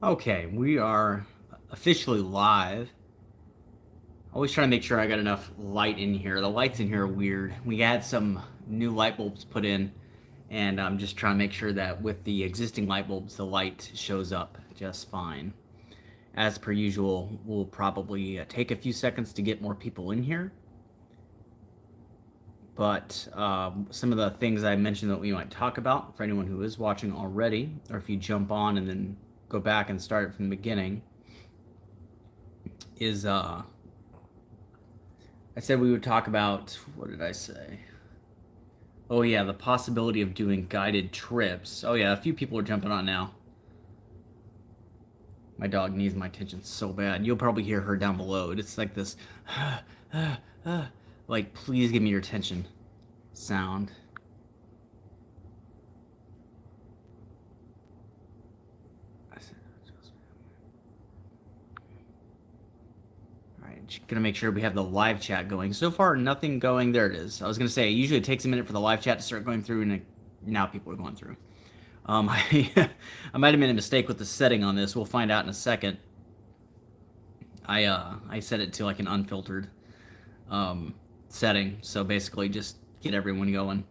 Okay, we are officially live. Always trying to make sure I got enough light in here. The lights in here are weird. We had some new light bulbs put in, and I'm just trying to make sure that with the existing light bulbs, the light shows up just fine. As per usual, we'll probably take a few seconds to get more people in here. But some of the things I mentioned that we might talk about for anyone who is watching already, or if you jump on and then go back and start it from the beginning, is I said we would talk about, what did I say? Oh yeah, the possibility of doing guided trips. Oh yeah, a few people are jumping on now. My dog needs my attention so bad. You'll probably hear her down below. It's like this, like, please give me your attention sound. Alright, gonna make sure we have the live chat going. So far, nothing going. There it is. I was gonna say, usually it takes a minute for the live chat to start going through, and now people are going through. I might have made a mistake with the setting on this. We'll find out in a second. I set it to like an unfiltered setting, so basically just get everyone going.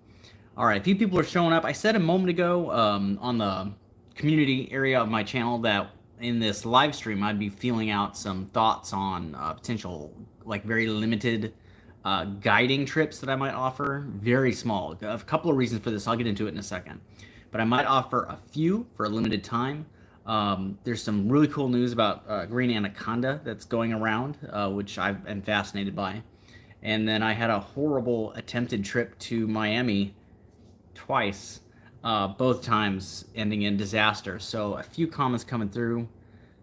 All right, a few people are showing up. I said a moment ago on the community area of my channel that in this live stream I'd be feeling out some thoughts on potential, like, very limited guiding trips that I might offer. Very small. A couple of reasons for this. I'll get into it in a second. But I might offer a few for a limited time. There's some really cool news about green anaconda that's going around, which I've been fascinated by. And then I had a horrible attempted trip to Miami twice, both times ending in disaster. So a few comments coming through.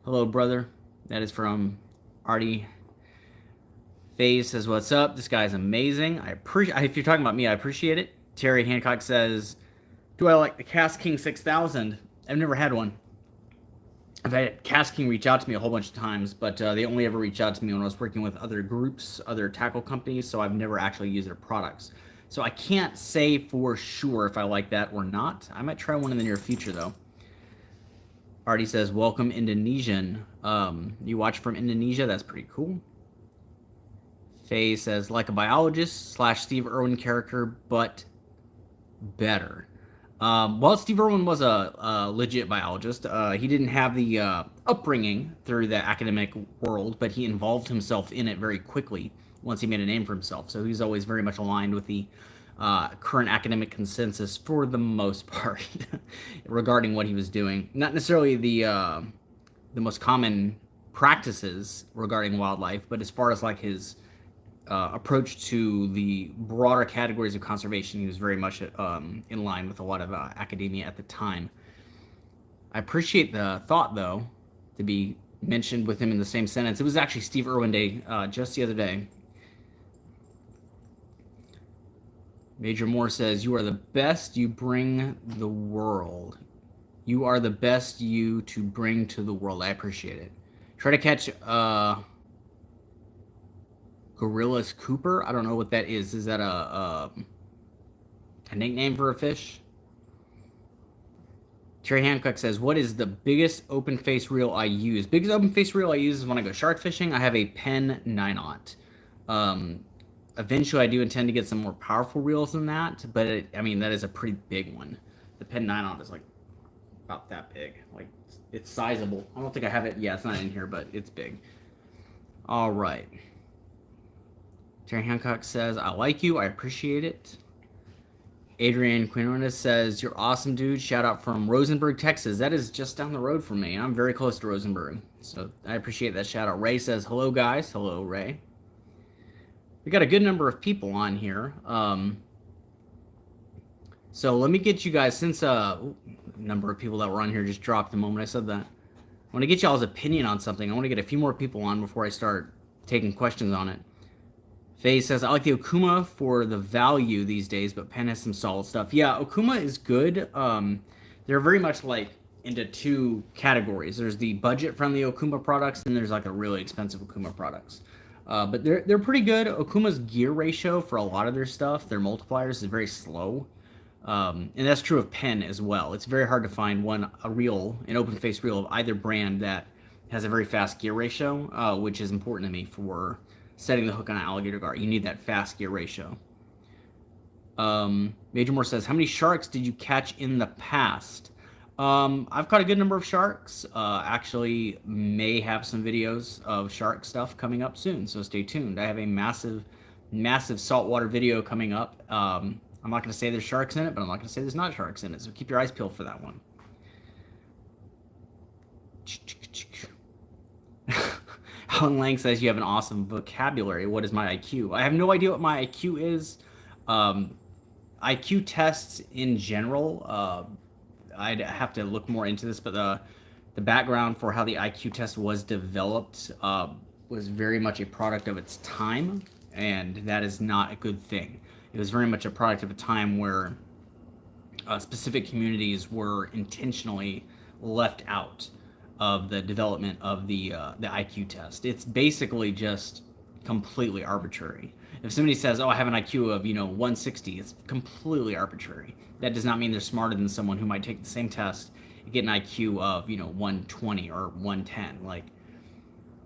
Hello, brother. That is from Artie. FaZe says, what's up? This guy's amazing. I appreciate. If you're talking about me, I appreciate it. Terry Hancock says, do I like the Cast King 6000? I've never had one. I've had Cast King reach out to me a whole bunch of times, but they only ever reached out to me when I was working with other groups, other tackle companies, so I've never actually used their products. So I can't say for sure if I like that or not. I might try one in the near future, though. Artie says, welcome, Indonesian. You watch from Indonesia? That's pretty cool. FaZe says, like a biologist / Steve Irwin character, but better. Well, Steve Irwin was a legit biologist. He didn't have the upbringing through the academic world, but he involved himself in it very quickly once he made a name for himself. So he's always very much aligned with the current academic consensus for the most part regarding what he was doing. Not necessarily the most common practices regarding wildlife, but as far as like his approach to the broader categories of conservation, he was very much in line with a lot of academia at the time. I appreciate the thought, though, to be mentioned with him in the same sentence. It was actually Steve Irwin Day just the other day. Major Moore says, you are the best you bring the world. You are the best you to bring to the world. I appreciate it. Try to catch Gorillas Cooper. I don't know what that is. Is that a nickname for a fish? Terry Hancock says, what is the biggest open face reel I use? Biggest open face reel I use is when I go shark fishing. I have a Penn 9/0. Eventually, I do intend to get some more powerful reels than that, but I mean, that is a pretty big one. The Penn 9/0 is like about that big. Like, it's sizable. I don't think I have it. Yeah, it's not in here, but it's big. All right. Terry Hancock says, I like you. I appreciate it. Adrian Quinones says, you're awesome, dude. Shout out from Rosenberg, Texas. That is just down the road from me. I'm very close to Rosenberg, so I appreciate that shout out. Ray says, hello, guys. Hello, Ray. We got a good number of people on here. So let me get you guys, since number of people that were on here just dropped the moment I said that. I want to get y'all's opinion on something. I want to get a few more people on before I start taking questions on it. FaZe says, I like the Okuma for the value these days, but Penn has some solid stuff. Yeah, Okuma is good. They're very much like into two categories. There's the budget-friendly Okuma products, and there's like a really expensive Okuma products. But they're pretty good. Okuma's gear ratio for a lot of their stuff, their multipliers, is very slow. And that's true of pen as well. It's very hard to find an open face reel of either brand that has a very fast gear ratio, which is important to me for setting the hook on an alligator gar. You need that fast gear ratio. Major Moore says, how many sharks did you catch in the past? I've caught a good number of sharks. Actually, may have some videos of shark stuff coming up soon, so stay tuned. I have a massive, massive saltwater video coming up. I'm not going to say there's sharks in it, but I'm not going to say there's not sharks in it, so keep your eyes peeled for that one. Alan Lang says you have an awesome vocabulary. What is my IQ? I have no idea what my IQ is. IQ tests in general, I'd have to look more into this, but the background for how the IQ test was developed was very much a product of its time, and that is not a good thing. It was very much a product of a time where specific communities were intentionally left out of the development of the IQ test. It's basically just completely arbitrary. If somebody says, "Oh, I have an IQ of 160," it's completely arbitrary. That does not mean they're smarter than someone who might take the same test and get an IQ of 120 or 110. Like,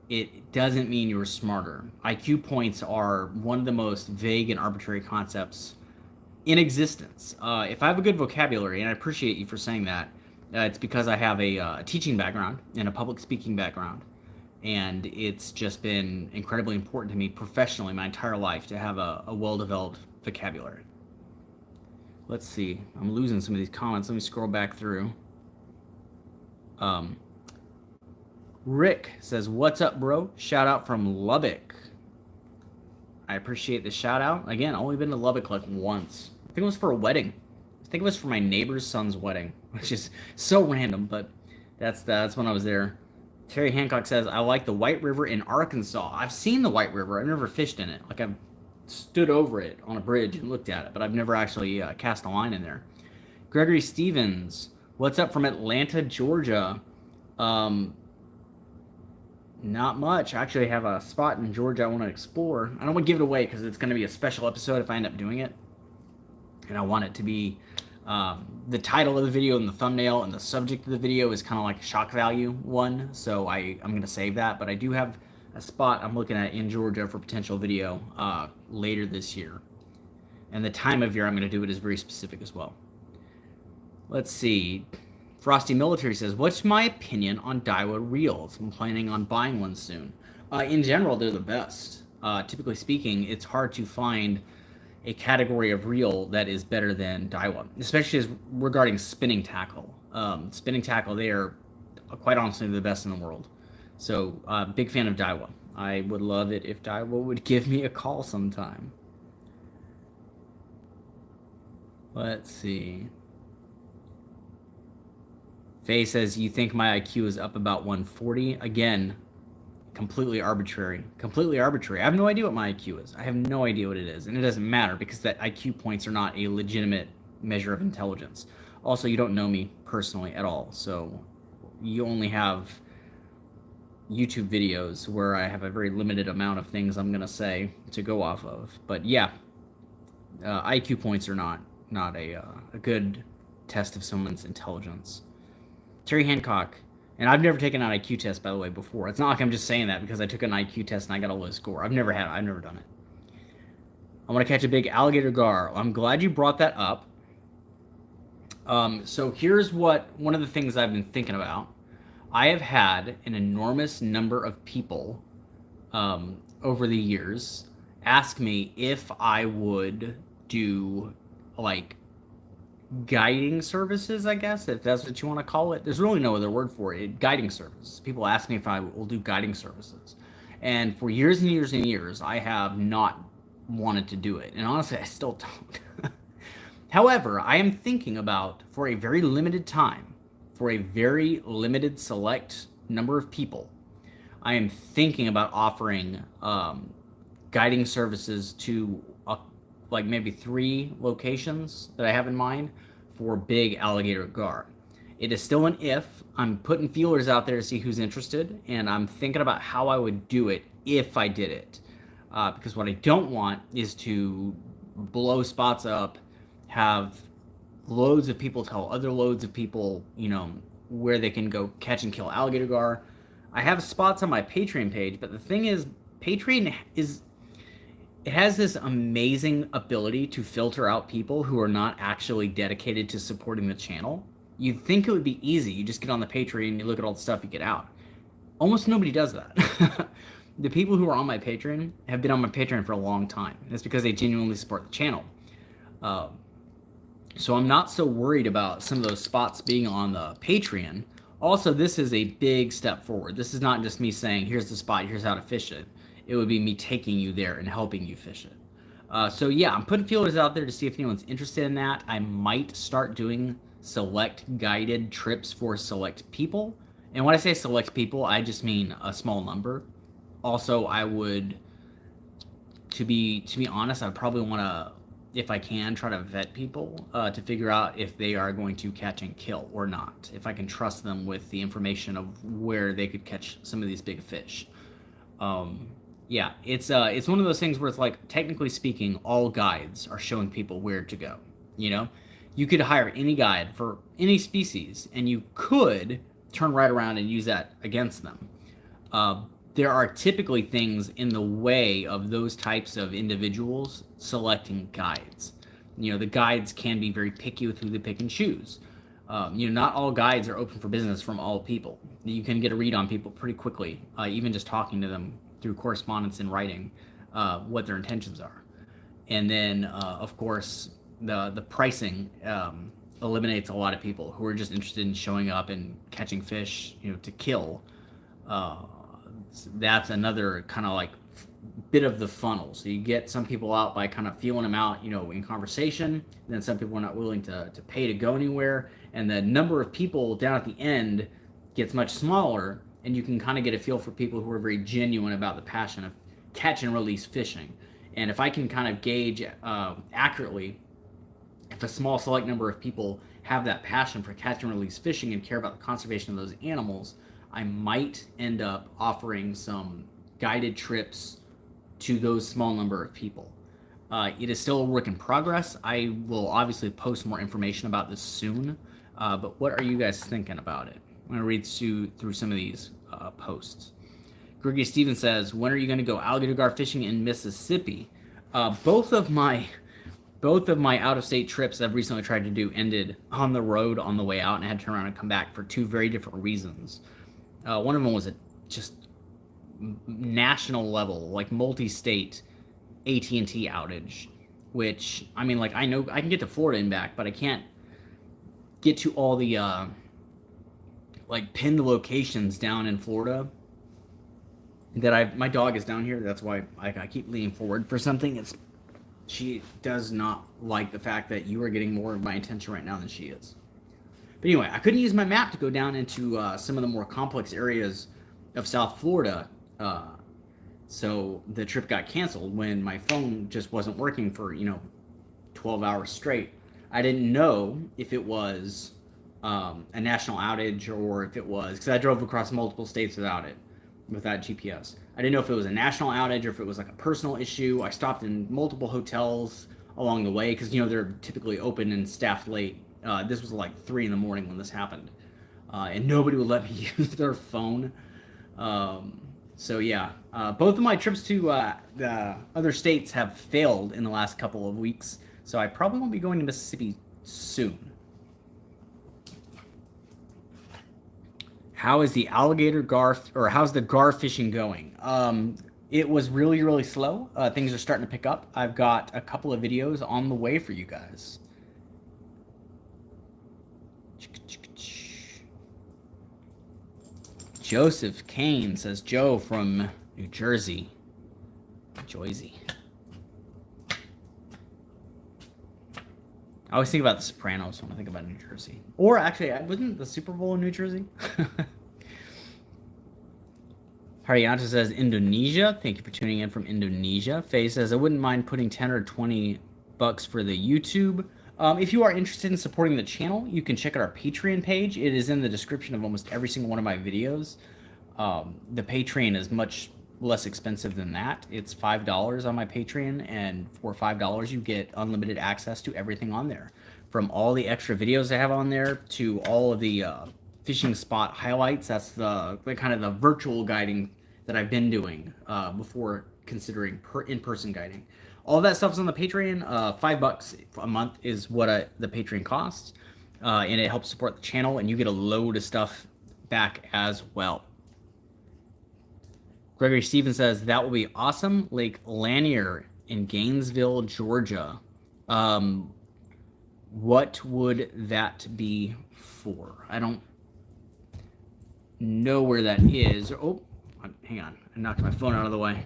it doesn't mean you're smarter. IQ points are one of the most vague and arbitrary concepts in existence. If I have a good vocabulary, and I appreciate you for saying that, it's because I have a teaching background and a public speaking background. And it's just been incredibly important to me professionally my entire life to have a well-developed vocabulary. Let's see. I'm losing some of these comments. Let me scroll back through. Rick says, what's up, bro? Shout out from Lubbock. I appreciate the shout out. Again, only been to Lubbock like once. I think it was for a wedding. I think it was for my neighbor's son's wedding, which is so random, but that's when I was there. Terry Hancock says, I like the White River in Arkansas. I've seen the White River. I've never fished in it. Like, I've stood over it on a bridge and looked at it, but I've never actually cast a line in there. Gregory Stevens, what's up from Atlanta, Georgia? Not much. I actually have a spot in Georgia I want to explore. I don't want to give it away because it's going to be a special episode if I end up doing it. And I want it to be the title of the video and the thumbnail and the subject of the video is kind of like a shock value one. So I'm going to save that. But I do have a spot I'm looking at in Georgia for potential video later this year. And the time of year I'm going to do it is very specific as well. Let's see. Frosty Military says, what's my opinion on Daiwa reels? I'm planning on buying one soon. In general, they're the best. Typically speaking, it's hard to find a category of reel that is better than Daiwa, especially as regarding spinning tackle. Spinning tackle, they are quite honestly the best in the world. So, big fan of Daiwa. I would love it if Daiwa would give me a call sometime. Let's see. Faye says, you think my IQ is up about 140? Again, completely arbitrary. Completely arbitrary. I have no idea what my IQ is. I have no idea what it is. And it doesn't matter because that IQ points are not a legitimate measure of intelligence. Also, you don't know me personally at all. So you only have YouTube videos where I have a very limited amount of things I'm going to say to go off of. But yeah, IQ points are not a good test of someone's intelligence. Terry Hancock, and I've never taken an IQ test, by the way, before. It's not like I'm just saying that because I took an IQ test and I got a low score. I've never done it. I want to catch a big alligator gar. I'm glad you brought that up. So here's one of the things I've been thinking about. I have had an enormous number of people over the years ask me if I would do like guiding services, I guess, if that's what you want to call it. There's really no other word for it. Guiding services. People ask me if I will do guiding services. And for years and years and years, I have not wanted to do it. And honestly, I still don't. However, I am thinking about, for a very limited time, for a very limited select number of people, I am thinking about offering guiding services to like maybe 3 locations that I have in mind for big alligator gar. It is still an if. I'm putting feelers out there to see who's interested, and I'm thinking about how I would do it if I did it. Because what I don't want is to blow spots up, have loads of people tell other loads of people, where they can go catch and kill alligator gar. I have spots on my Patreon page, but the thing is, Patreon it has this amazing ability to filter out people who are not actually dedicated to supporting the channel. You'd think it would be easy. You just get on the Patreon, you look at all the stuff, you get out. Almost nobody does that. The people who are on my Patreon have been on my Patreon for a long time. And it's because they genuinely support the channel. So I'm not so worried about some of those spots being on the Patreon. Also, this is a big step forward. This is not just me saying, here's the spot, here's how to fish it. It would be me taking you there and helping you fish it. So yeah, I'm putting feelers out there to see if anyone's interested in that. I might start doing select guided trips for select people. And when I say select people, I just mean a small number. Also, I would, to be honest, I probably want to, if I can, try to vet people to figure out if they are going to catch and kill or not. If I can trust them with the information of where they could catch some of these big fish. Yeah, it's one of those things where it's like, technically speaking, all guides are showing people where to go. You could hire any guide for any species, and you could turn right around and use that against them. There are typically things in the way of those types of individuals selecting guides. The guides can be very picky with who they pick and choose. Not all guides are open for business from all people. You can get a read on people pretty quickly, even just talking to them through correspondence and writing what their intentions are. And then, of course, the pricing eliminates a lot of people who are just interested in showing up and catching fish, to kill. That's another kind of like bit of the funnel. So you get some people out by kind of feeling them out, in conversation. And then some people are not willing to pay to go anywhere. And the number of people down at the end gets much smaller. And you can kind of get a feel for people who are very genuine about the passion of catch and release fishing. And if I can kind of gauge accurately if a small select number of people have that passion for catch and release fishing and care about the conservation of those animals, I might end up offering some guided trips to those small number of people. It is still a work in progress. I will obviously post more information about this soon, but what are you guys thinking about it? I'm going to read through some of these posts. Gregory Stevens says, when are you going to go alligator gar fishing in Mississippi? Both of my out-of-state trips I've recently tried to do ended on the road on the way out, and I had to turn around and come back for two very different reasons. One of them was a just national level, like multi-state AT&T outage, which, I mean, like, I know I can get to Florida and back, but I can't get to all the like pinned locations down in Florida that my dog is down here. That's why I keep leaning forward for something. She does not like the fact that you are getting more of my attention right now than she is. But anyway, I couldn't use my map to go down into some of the more complex areas of South Florida. So the trip got canceled when my phone just wasn't working for, 12 hours straight. I didn't know if it was a national outage or if it was, because I drove across multiple states without GPS. I didn't know if it was a national outage or if it was like a personal issue. I stopped in multiple hotels along the way because, they're typically open and staffed late. This was like 3 a.m. when this happened. And nobody would let me use their phone. So yeah, both of my trips to the other states have failed in the last couple of weeks. So I probably won't be going to Mississippi soon. How is the alligator gar, or how's the gar fishing going? It was really, really slow. Things are starting to pick up. I've got a couple of videos on the way for you guys. Joseph Kane says, Joe from New Jersey. Joyzy. I always think about The Sopranos when I think about New Jersey. Or actually, wasn't the Super Bowl in New Jersey? Haryanto says, Indonesia. Thank you for tuning in from Indonesia. Faye says, I wouldn't mind putting 10 or 20 bucks for the YouTube. If you are interested in supporting the channel, you can check out our Patreon page. It is in the description of almost every single one of my videos. The Patreon is much less expensive than that. It's $5 on my Patreon, and for $5 you get unlimited access to everything on there. from all the extra videos I have on there to all of the fishing spot highlights. That's the kind of the virtual guiding that I've been doing before considering in-person guiding. All that stuff is on the Patreon. $5 a month is what the Patreon costs, and it helps support the channel, and you get a load of stuff back as well. Gregory Stevens says, that will be awesome. Lake Lanier in Gainesville, Georgia. What would that be for? I don't know where that is. Oh, hang on. I knocked my phone out of the way.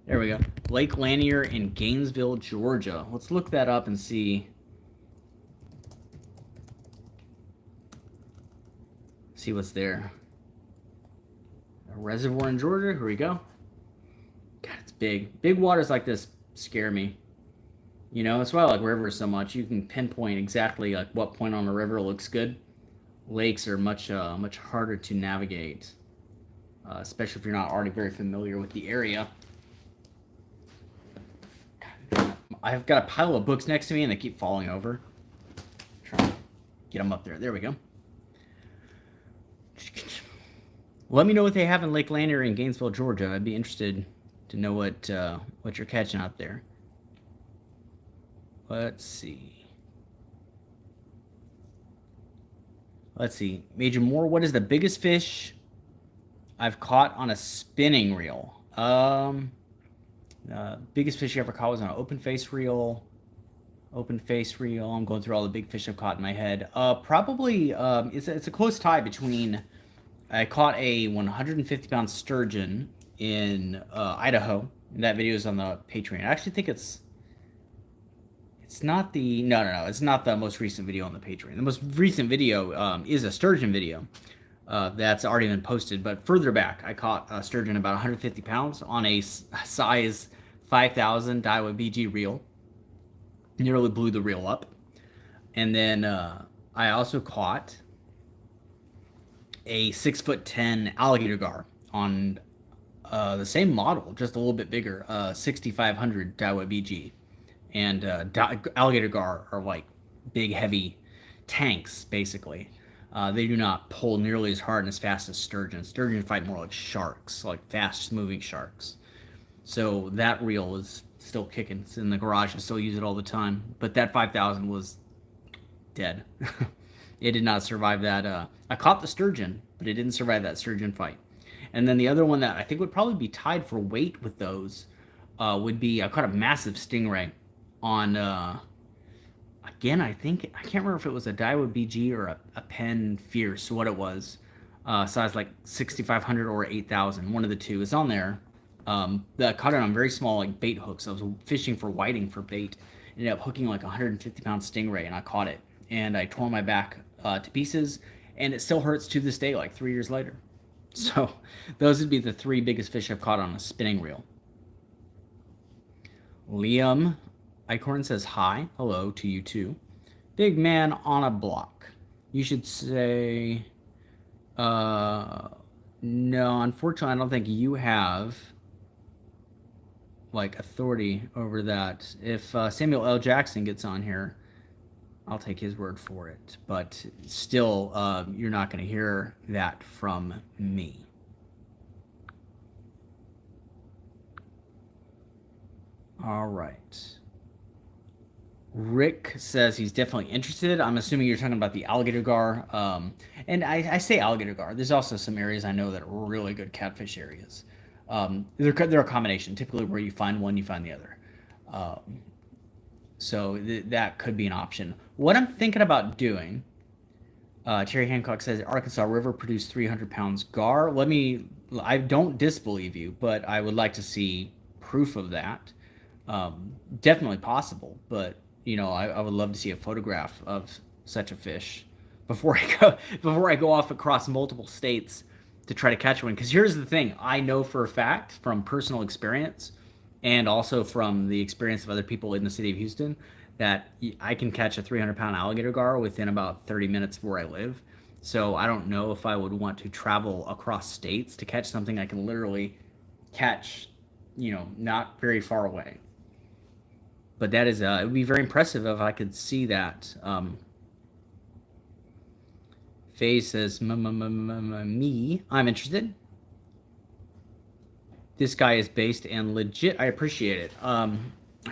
There we go. Lake Lanier in Gainesville, Georgia. Let's look that up and see what's there. A reservoir in Georgia. Here we go. God, it's big. Big waters like this scare me. You know, that's why I like rivers so much. You can pinpoint exactly like what point on the river looks good. Lakes are much harder to navigate, especially if you're not already very familiar with the area. I've got a pile of books next to me and they keep falling over. Trying to get them up there. There we go. Let me know what they have in Lake Lanier in Gainesville, Georgia. I'd be interested to know what you're catching out there. Let's see. Major Moore, what is the biggest fish I've caught on a spinning reel? Biggest fish you ever caught was on an open face reel. I'm going through all the big fish I've caught in my head. Probably, it's a close tie between, I caught a 150-pound sturgeon in Idaho. And that video is on the Patreon. I actually think it's not the, no, it's not the most recent video on the Patreon. The most recent video is a sturgeon video that's already been posted. But further back, I caught a sturgeon about 150 pounds on a size 5,000 Daiwa BG reel. Nearly blew the reel up. And then I also caught a 6'10" alligator gar on the same model, just a little bit bigger, 6,500 Daiwa BG. And alligator gar are like big, heavy tanks, basically. They do not pull nearly as hard and as fast as sturgeon. Sturgeon fight more like sharks, like fast-moving sharks. So that reel is still kicking. It's in the garage. I still use it all the time. But that 5,000 was dead. It did not survive that. I caught the sturgeon, but it didn't survive that sturgeon fight. And then the other one that I think would probably be tied for weight with those would be, I caught a massive stingray on, again, I can't remember if it was a Daiwa BG or a Penn Fierce, what it was. Size like 6,500 or 8,000, one of the two. It's on there. I caught it on very small like bait hooks. I was fishing for whiting for bait. Ended up hooking like a 150-pound stingray, and I caught it. And I tore my back to pieces, and it still hurts to this day, like 3 years later. So those would be the three biggest fish I've caught on a spinning reel. Liam Icorn says hi. Hello to you too. Big man on a block. You should say, no, unfortunately, I don't think you have like authority over that. If Samuel L. Jackson gets on here, I'll take his word for it. But still, you're not going to hear that from me. All right. Rick says he's definitely interested. I'm assuming you're talking about the alligator gar. And I say alligator gar. There's also some areas I know that are really good catfish areas. They're a combination. Typically where you find one, you find the other. So that could be an option. What I'm thinking about doing, Terry Hancock says, Arkansas River produced 300 pounds gar. I don't disbelieve you, but I would like to see proof of that. Definitely possible, but you know, I would love to see a photograph of such a fish before I go off across multiple states to try to catch one. Because here's the thing, I know for a fact from personal experience and also from the experience of other people in the city of Houston that I can catch a 300-pound alligator gar within about 30 minutes of where I live. So I don't know if I would want to travel across states to catch something I can literally catch, you know, not very far away. But that is, it would be very impressive if I could see that. Faye says, me, I'm interested. This guy is based and legit. I appreciate it. I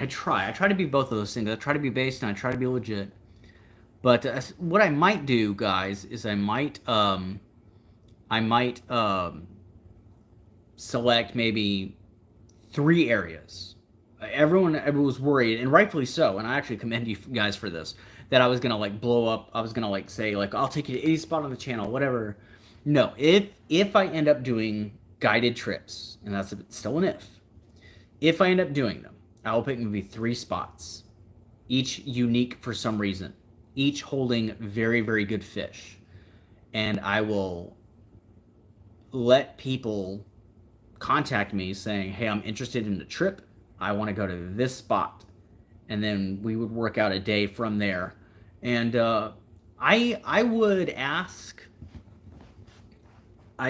try to be both of those things. I try to be based and I try to be legit. But what I might do, guys, is I might select maybe 3 areas. Everyone was worried, and rightfully so. And I actually commend you guys for this. That I was gonna like blow up. I was gonna like say like I'll take you to any spot on the channel, whatever. No, if I end up doing guided trips, and that's still an if I end up doing them, I will pick maybe 3 spots, each unique for some reason, each holding very, very good fish, and I will let people contact me saying, hey, I'm interested in the trip. I want to go to this spot. And then we would work out a day from there. And I would ask,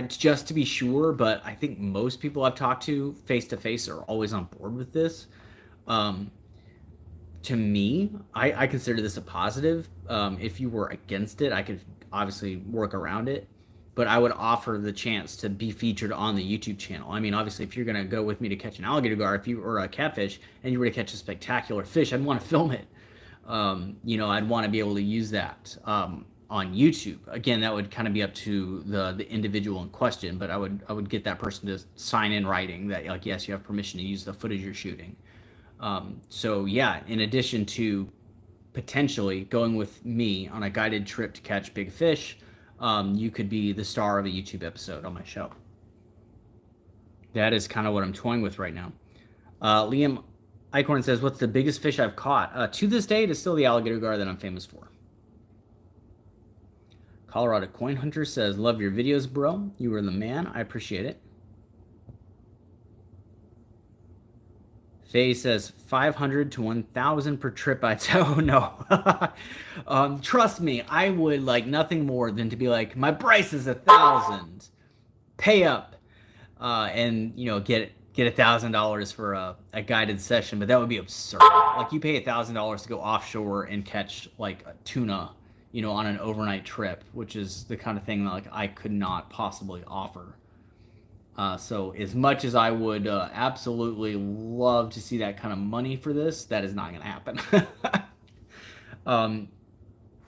just to be sure, but I think most people I've talked to face-to-face are always on board with this. To me, I consider this a positive. If you were against it, I could obviously work around it. But I would offer the chance to be featured on the YouTube channel. I mean, obviously, if you're going to go with me to catch an alligator gar, or a catfish, and you were to catch a spectacular fish, I'd want to film it. I'd want to be able to use that on YouTube. Again, that would kind of be up to the individual in question, but I would get that person to sign in writing that, like, yes, you have permission to use the footage you're shooting. So yeah, in addition to potentially going with me on a guided trip to catch big fish, you could be the star of a YouTube episode on my show. That is kind of what I'm toying with right now. Liam Eichhorn says, what's the biggest fish I've caught? To this day, it is still the alligator gar that I'm famous for. Colorado Coin Hunter says, love your videos, bro. You are the man. I appreciate it. Faye says 500 to 1,000 per trip. I'd say, oh no. Trust me, I would like nothing more than to be like, my price is 1,000. Pay up, and get $1,000 for a guided session. But that would be absurd. Like, you pay $1,000 to go offshore and catch like a tuna, on an overnight trip, which is the kind of thing that like I could not possibly offer. So as much as I would absolutely love to see that kind of money for this, that is not going to happen.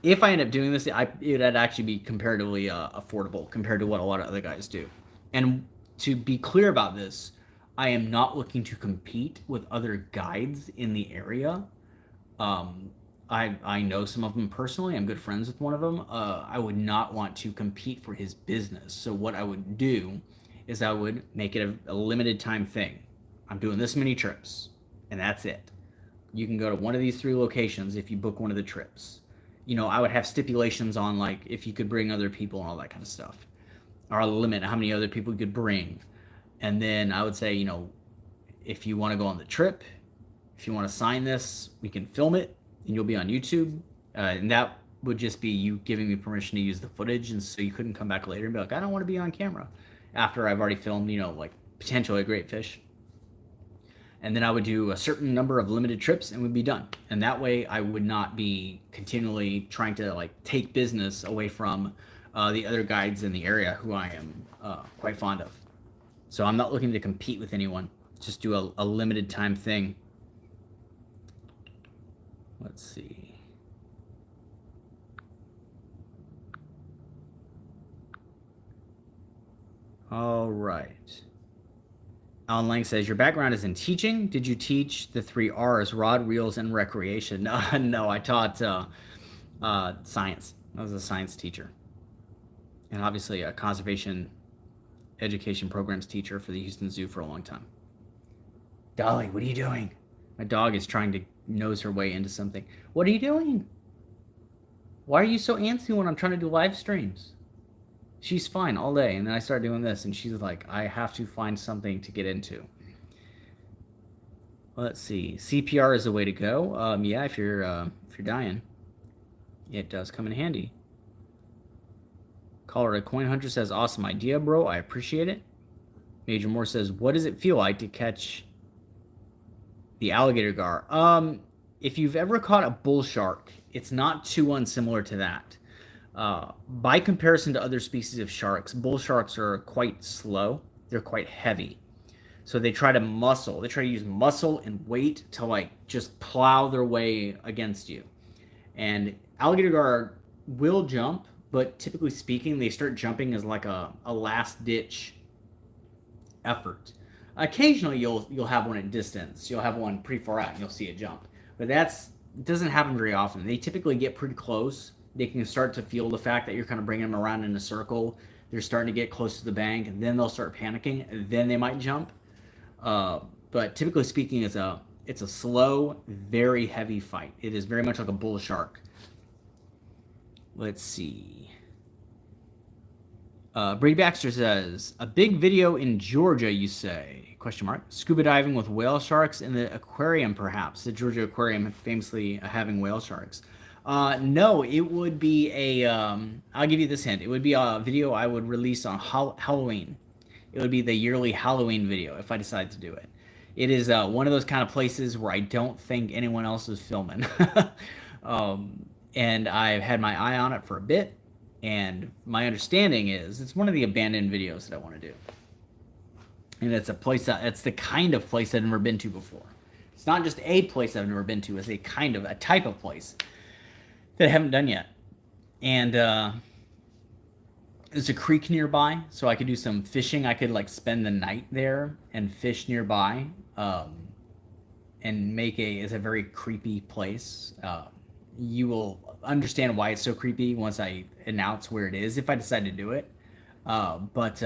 If I end up doing this, it would actually be comparatively affordable compared to what a lot of other guys do. And to be clear about this, I am not looking to compete with other guides in the area. I know some of them personally. I'm good friends with one of them. I would not want to compete for his business. So what I would do is I would make it a limited time thing. I'm doing this many trips, and that's it. You can go to one of these 3 locations if you book one of the trips. I would have stipulations on like if you could bring other people and all that kind of stuff, or I'll limit how many other people you could bring. And then I would say, if you want to go on the trip, if you want to sign this, we can film it, and you'll be on YouTube. And that would just be you giving me permission to use the footage, and so you couldn't come back later and be like, I don't want to be on camera. After I've already filmed, like potentially a great fish. And then I would do a certain number of limited trips and we'd be done. And that way I would not be continually trying to like take business away from the other guides in the area who I am quite fond of. So I'm not looking to compete with anyone. Just do a limited time thing. Let's see. All right. Alan Lang says, your background is in teaching. Did you teach the 3 R's, rod, reels, and recreation? No, I taught science. I was a science teacher. And obviously a conservation education programs teacher for the Houston Zoo for a long time. Dolly, what are you doing? My dog is trying to nose her way into something. What are you doing? Why are you so antsy when I'm trying to do live streams? She's fine all day, and then I start doing this, and she's like, I have to find something to get into. Let's see. CPR is the way to go. Yeah, if you're dying, it does come in handy. Colorado Coin Hunter says, awesome idea, bro. I appreciate it. Major Moore says, what does it feel like to catch the alligator gar? if you've ever caught a bull shark, it's not too unsimilar to that. By comparison to other species of sharks, bull sharks are quite slow. They're quite heavy. So they try to muscle. They try to use muscle and weight to like just plow their way against you. And alligator gar will jump, but typically speaking, they start jumping as like a last ditch effort. Occasionally, you'll have one at distance. You'll have one pretty far out, and you'll see it jump. But it doesn't happen very often. They typically get pretty close. They can start to feel the fact that you're kind of bringing them around in a circle. They're starting to get close to the bank, and then they'll start panicking. And then they might jump. But typically speaking, it's a slow, very heavy fight. It is very much like a bull shark. Let's see. Brady Baxter says, a big video in Georgia, you say? Question mark. Scuba diving with whale sharks in the aquarium, perhaps. The Georgia aquarium famously having whale sharks. No, it would be I'll give you this hint. It would be a video I would release on Halloween. It would be the yearly Halloween video if I decide to do it. It is one of those kind of places where I don't think anyone else is filming. And I've had my eye on it for a bit. And my understanding is it's one of the abandoned videos that I want to do. And it's it's the kind of place I've never been to before. It's not just a place I've never been to. It's a type of place that I haven't done yet. And there's a creek nearby, so I could do some fishing. I could like spend the night there and fish nearby, and it's a very creepy place. You will understand why it's so creepy once I announce where it is, if I decide to do it. But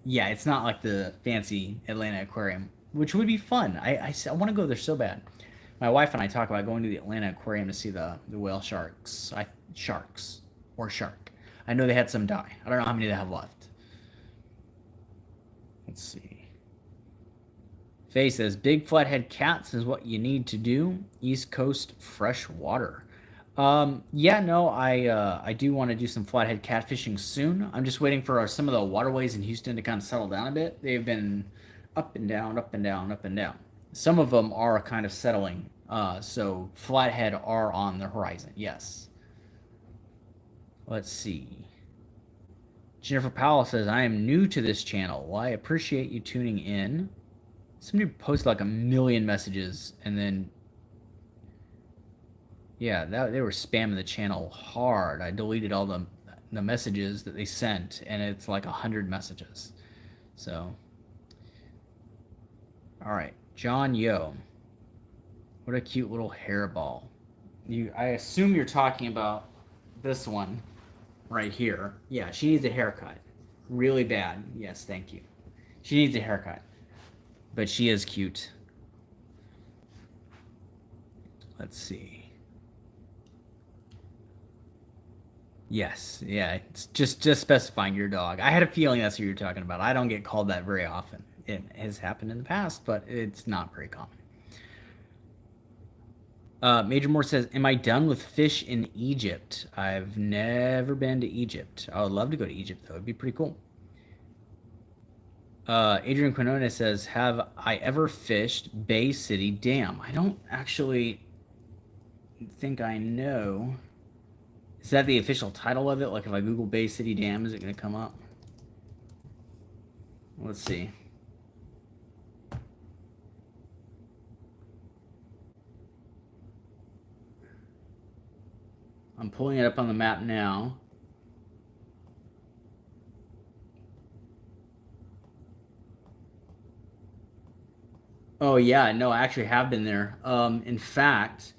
yeah, it's not like the fancy Atlanta aquarium, which would be fun. I want to go there so bad. My wife and I talk about going to the Atlanta aquarium to see the whale sharks. Shark. I know they had some die. I don't know how many they have left. Let's see. Faye says, big flathead cats is what you need to do. East Coast fresh water. Yeah, no, I do want to do some flathead catfishing soon. I'm just waiting for some of the waterways in Houston to kind of settle down a bit. They've been up and down, up and down, up and down. Some of them are kind of settling. So flathead are on the horizon. Yes. Let's see. Jennifer Powell says, I am new to this channel. Well, I appreciate you tuning in. Somebody posted like 1 million messages and then yeah, they were spamming the channel hard. I deleted all the messages that they sent, and it's like 100 messages. So, all right, John Yo. What a cute little hairball. I assume you're talking about this one right here. Yeah, she needs a haircut. Really bad. Yes, thank you. She needs a haircut. But she is cute. Let's see. Yes, yeah, it's just specifying your dog. I had a feeling that's what you're talking about. I don't get called that very often. It has happened in the past, but it's not very common. Major Moore says, am I done with fish in Egypt? I've never been to Egypt. I would love to go to Egypt, though. It'd be pretty cool. Adrian Quinona says, have I ever fished Bay City Dam? I don't actually think I know. Is that the official title of it? Like if I Google Bay City Dam, is it going to come up? Let's see. I'm pulling it up on the map now. Oh yeah, no, I actually have been there. In fact,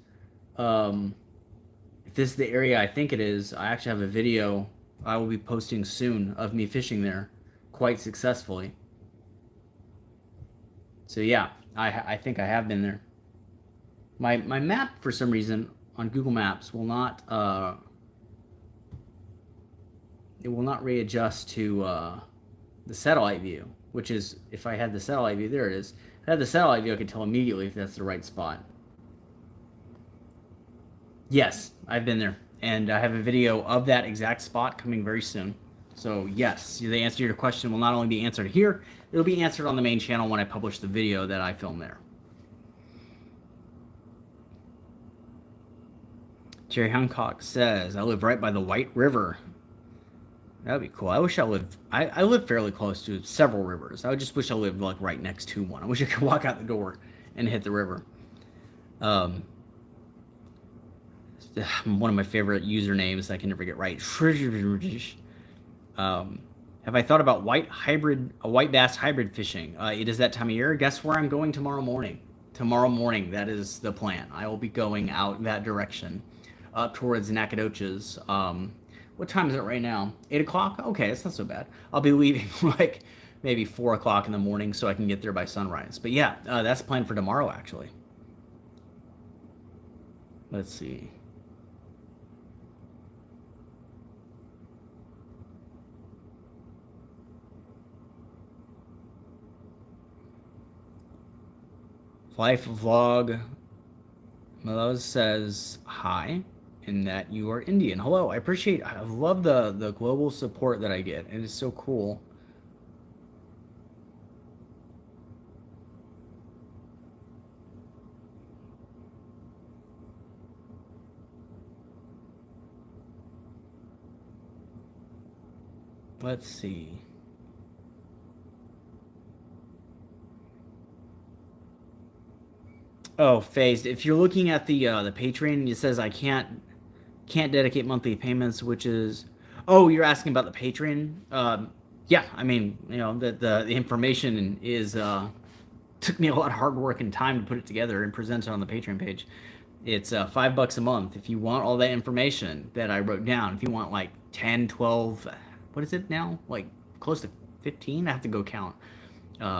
if this is the area I think it is, I actually have a video I will be posting soon of me fishing there quite successfully. So yeah, I think I have been there. My map, for some reason, on Google Maps will not it will not readjust to the satellite view, which is, if I had the satellite view, there it is. If I had the satellite view, I could tell immediately if that's the right spot. Yes, I've been there, and I have a video of that exact spot coming very soon. So yes, the answer to your question will not only be answered here, it'll be answered on the main channel when I publish the video that I filmed there. Jerry Hancock says, I live right by the White River. That'd be cool. I wish I lived. I live fairly close to several rivers. I just wish I lived like right next to one. I wish I could walk out the door and hit the river. Um, one of my favorite usernames I can never get right. Have I thought about white bass hybrid fishing? It is that time of year. Guess where I'm going tomorrow morning? Tomorrow morning, that is the plan. I will be going out that direction, up towards Nacogdoches. What time is it right now? 8 o'clock? Okay, that's not so bad. I'll be leaving like maybe 4 o'clock in the morning so I can get there by sunrise. But yeah, that's planned for tomorrow, actually. Let's see. Life vlog. Meloz says hi, and that you are Indian. Hello, I love the global support that I get. It is so cool. Let's see. Oh, phased. If you're looking at the Patreon, it says I can't dedicate monthly payments, which is, oh, you're asking about the Patreon. Yeah, I mean, you know, the information is took me a lot of hard work and time to put it together and present it on the Patreon page. It's $5 a month if you want all that information that I wrote down. If you want like 10, 12, what is it now? Like close to 15? I have to go count.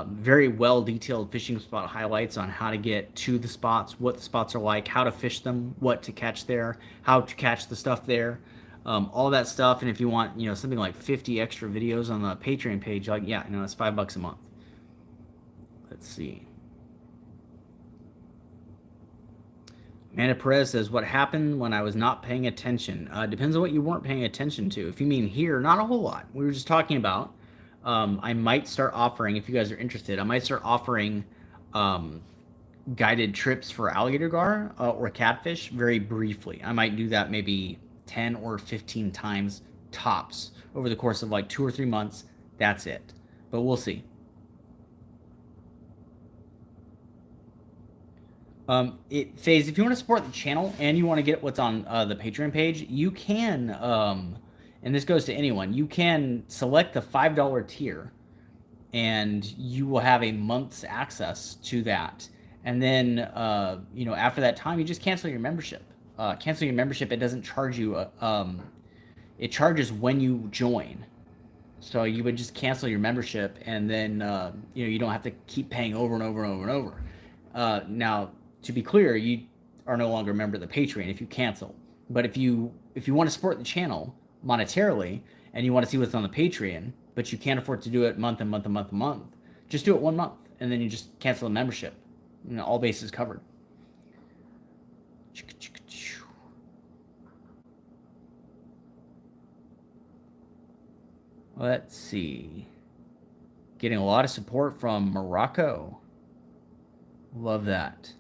Very well detailed fishing spot highlights on how to get to the spots, what the spots are like, how to fish them, what to catch there, how to catch the stuff there, all that stuff. And if you want, you know, something like 50 extra videos on the Patreon page, like, yeah, you know, it's $5 a month. Let's see. Amanda Perez says, what happened when I was not paying attention? Depends on what you weren't paying attention to. If you mean here, not a whole lot. We were just talking about, I might start offering, if you guys are interested, I might start offering guided trips for alligator gar or catfish very briefly. I might do that maybe 10 or 15 times tops over the course of like 2 or 3 months. That's it. But we'll see. Phase, if you want to support the channel and you want to get what's on the Patreon page, you can, and this goes to anyone, you can select the $5 tier and you will have a month's access to that. And then, you know, after that time, you just cancel your membership. Cancel your membership, it doesn't charge you, it charges when you join. So you would just cancel your membership and then, you know, you don't have to keep paying over and over and over and over. Now, to be clear, you are no longer a member of the Patreon if you cancel. But if you want to support the channel monetarily and you want to see what's on the Patreon, but you can't afford to do it month and month and month and month, just do it 1 month and then you just cancel the membership. You know, all bases covered. Let's see. Getting a lot of support from Morocco. Love that.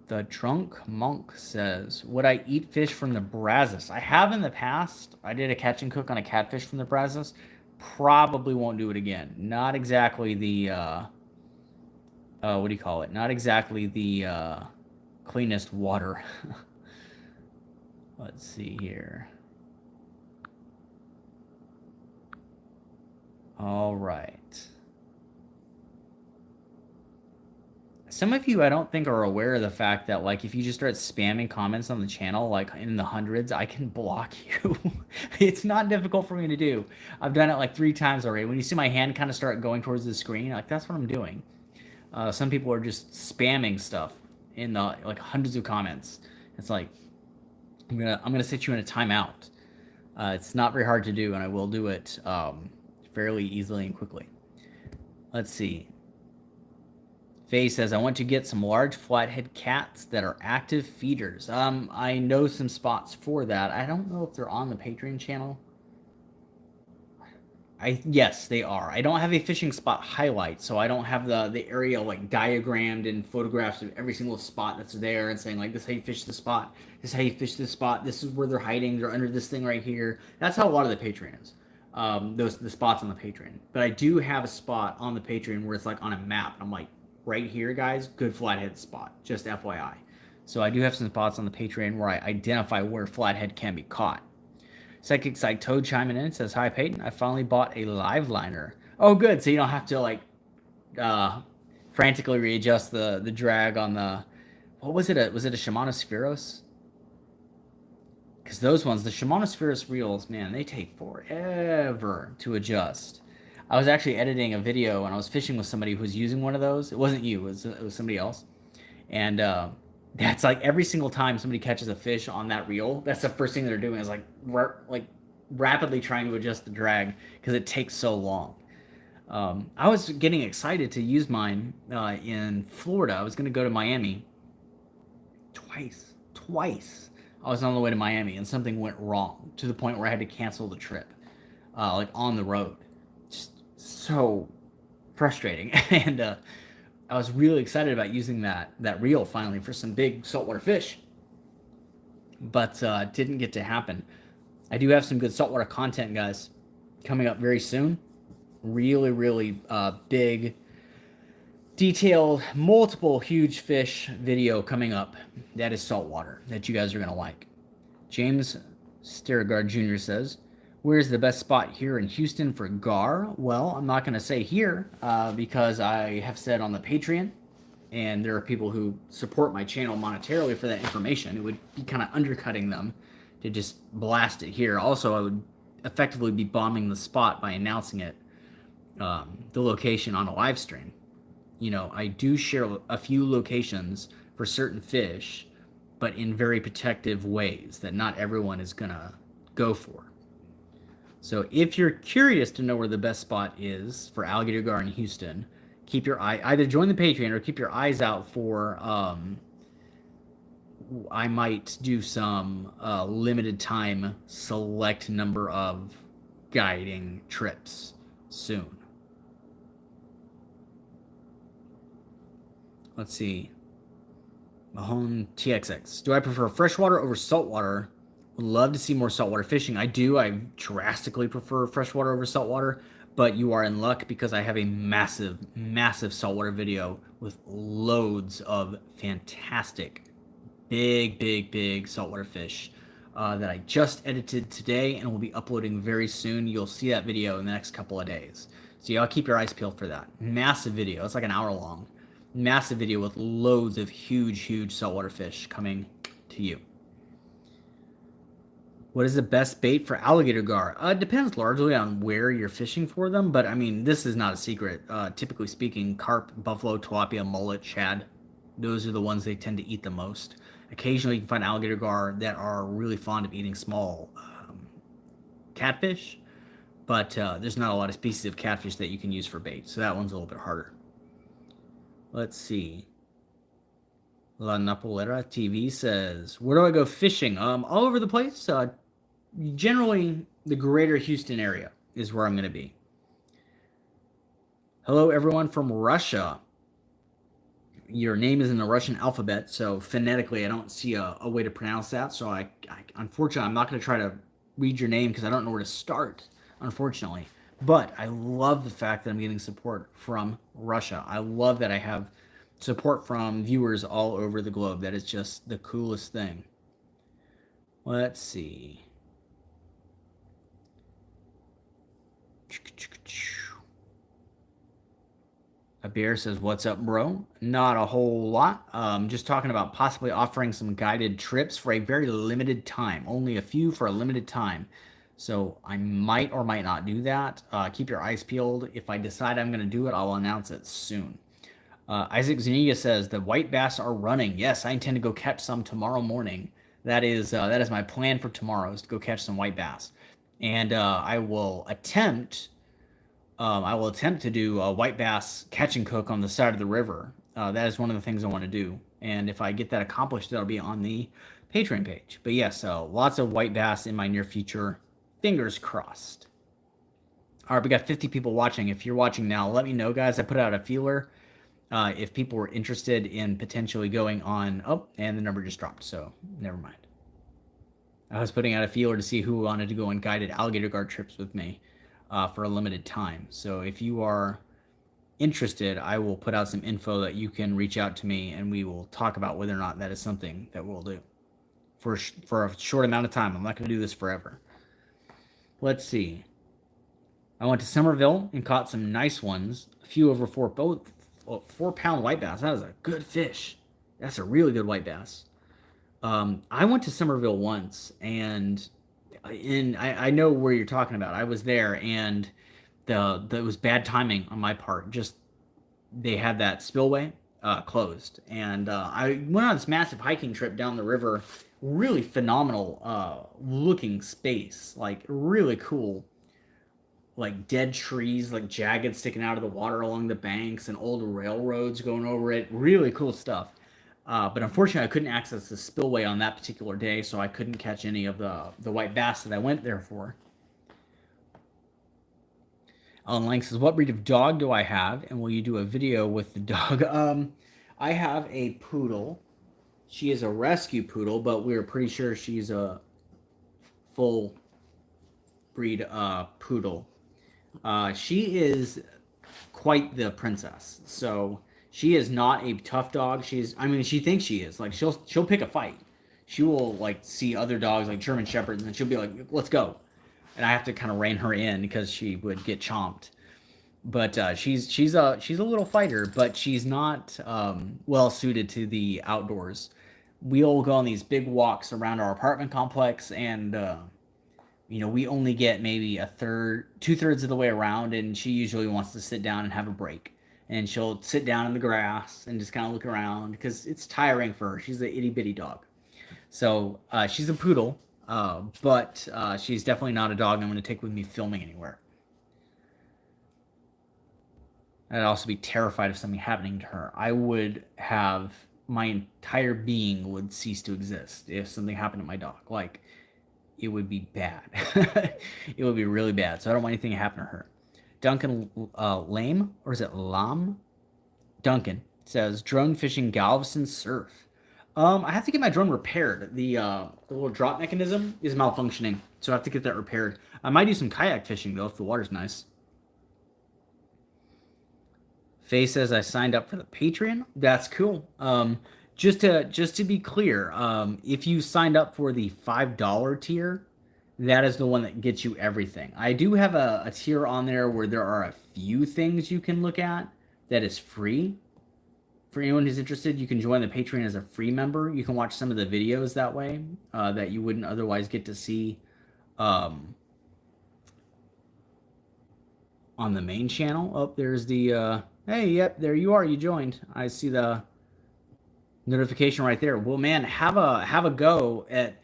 The Drunk Monk says, would I eat fish from the Brazos? I have in the past. I did a catch and cook on a catfish from the Brazos. Probably won't do it again. Not exactly the, what do you call it? Not exactly the cleanest water. Let's see here. All right. Some of you, I don't think, are aware of the fact that, like, if you just start spamming comments on the channel, like, in the hundreds, I can block you. It's not difficult for me to do. I've done it, like, 3 times already. When you see my hand kind of start going towards the screen, like, that's what I'm doing. Some people are just spamming stuff in the, like, hundreds of comments. It's like, I'm gonna sit you in a timeout. It's not very hard to do, and I will do it fairly easily and quickly. Let's see. Faye says, I want to get some large flathead cats that are active feeders. I know some spots for that. I don't know if they're on the Patreon channel. Yes, they are. I don't have a fishing spot highlight, so I don't have the area like diagrammed and photographs of every single spot that's there and saying like this is how you fish the spot, this is how you fish this spot, this is where they're hiding, they're under this thing right here. That's how a lot of the Patreon is. The spots on the Patreon. But I do have a spot on the Patreon where it's like on a map. I'm like, right here, guys, good flathead spot. Just FYI. So I do have some spots on the Patreon where I identify where flathead can be caught. Psychic Side Toad chiming in says, "Hi Peyton, I finally bought a live liner." Oh, good. So you don't have to like frantically readjust the drag on the. What was it? Was it a Shimano Spheros? Because those ones, the Shimano Spheros reels, man, they take forever to adjust. I was actually editing a video and I was fishing with somebody who was using one of those. It wasn't you. It was somebody else. And that's like every single time somebody catches a fish on that reel, that's the first thing they're doing is like rapidly trying to adjust the drag because it takes so long. I was getting excited to use mine in Florida. I was going to go to Miami twice. I was on the way to Miami and something went wrong to the point where I had to cancel the trip, like on the road. Just so frustrating. And I was really excited about using that reel finally for some big saltwater fish, but didn't get to happen. I do have some good saltwater content, guys, coming up very soon. Really big, detailed, multiple huge fish video coming up. That is saltwater that you guys are going to like. James Stergard Jr. says, "Where's the best spot here in Houston for gar?" Well, I'm not going to say here because I have said on the Patreon, and there are people who support my channel monetarily for that information. It would be kind of undercutting them to just blast it here. Also, I would effectively be bombing the spot by announcing it, the location on a live stream. You know, I do share a few locations for certain fish, but in very protective ways that not everyone is going to go for. So if you're curious to know where the best spot is for alligator gar in Houston, keep your eye, either join the Patreon or keep your eyes out for, I might do some limited time select number of guiding trips soon. Let's see. Mahone TXX. Do I prefer freshwater over saltwater? Would love to see more saltwater fishing. I do. I drastically prefer freshwater over saltwater, but you are in luck because I have a massive saltwater video with loads of fantastic, big saltwater fish that I just edited today and will be uploading very soon. You'll see that video in the next couple of days. So y'all keep your eyes peeled for that. Massive video. It's like an hour long. Massive video with loads of huge saltwater fish coming to you. What is the best bait for alligator gar? It depends largely on where you're fishing for them, but I mean, this is not a secret. Typically speaking, carp, buffalo, tilapia, mullet, shad, those are the ones they tend to eat the most. Occasionally, you can find alligator gar that are really fond of eating small catfish, but there's not a lot of species of catfish that you can use for bait, so that one's a little bit harder. Let's see. La Napolera TV says, "Where do I go fishing?" All over the place. Generally, the greater Houston area is where I'm going to be. Hello, everyone from Russia. Your name is in the Russian alphabet, so phonetically, I don't see a way to pronounce that. So I unfortunately, I'm not going to try to read your name because I don't know where to start, unfortunately. But I love the fact that I'm getting support from Russia. I love that I have support from viewers all over the globe. That is just the coolest thing. Let's see. A bear says, "What's up, bro?" Not a whole lot. Just talking about possibly offering some guided trips for a very limited time. Only a few for a limited time. So I might or might not do that. Keep your eyes peeled. If I decide I'm going to do it, I'll announce it soon. Isaac Zuniga says, "The white bass are running." Yes, I intend to go catch some tomorrow morning. That is my plan for tomorrow, is to go catch some white bass. And I will attempt to do a white bass catch and cook on the side of the river. That is one of the things I want to do. And if I get that accomplished, that'll be on the Patreon page. But yes, lots of white bass in my near future. Fingers crossed. All right, we got 50 people watching. If you're watching now, let me know, guys. I put out a feeler. If people were interested in potentially going on, oh, and the number just dropped, so never mind. I was putting out a feeler to see who wanted to go on guided alligator guard trips with me for a limited time. So if you are interested, I will put out some info that you can reach out to me, and we will talk about whether or not that is something that we'll do for a short amount of time. I'm not going to do this forever. Let's see. I went to Somerville and caught some nice ones. A few over 4 pound white bass. That is a good fish. That's a really good white bass. I went to Somerville once, and I know where you're talking about. I was there, and it was bad timing on my part. Just they had that spillway closed, and I went on this massive hiking trip down the river. Really phenomenal looking space, like really cool, like dead trees, like jagged sticking out of the water along the banks, and old railroads going over it. Really cool stuff. But unfortunately, I couldn't access the spillway on that particular day, so I couldn't catch any of the white bass that I went there for. Alan Lang says, "What breed of dog do I have, and will you do a video with the dog?" I have a poodle. She is a rescue poodle, but we're pretty sure she's a full breed poodle. She is quite the princess. So she is not a tough dog. I mean, she thinks she is. Like she'll pick a fight. She will like see other dogs like German shepherds, and she'll be like, "Let's go," and I have to kind of rein her in because she would get chomped. But she's a little fighter, but she's not well suited to the outdoors. We all go on these big walks around our apartment complex, and we only get maybe two-thirds of the way around, and she usually wants to sit down and have a break. And she'll sit down in the grass and just kind of look around because it's tiring for her. She's an itty bitty dog. So she's a poodle, but she's definitely not a dog I'm going to take with me filming anywhere. I'd also be terrified of something happening to her. I would have my entire being would cease to exist if something happened to my dog. Like, it would be bad. It would be really bad. So I don't want anything to happen to her. Duncan Lame, or is it Lam? Duncan says, drone fishing Galveston surf. I have to get my drone repaired. The little drop mechanism is malfunctioning, so I have to get that repaired. I might do some kayak fishing, though, if the water's nice. Faye says, I signed up for the Patreon. That's cool. Just to be clear, if you signed up for the $5 tier, that is the one that gets you everything. I do have a tier on there where there are a few things you can look at that is free. For anyone who's interested, you can join the Patreon as a free member. You can watch some of the videos that way that you wouldn't otherwise get to see on the main channel. Oh, there's the... hey, yep, there you are. You joined. I see the notification right there. Well, man, have a go at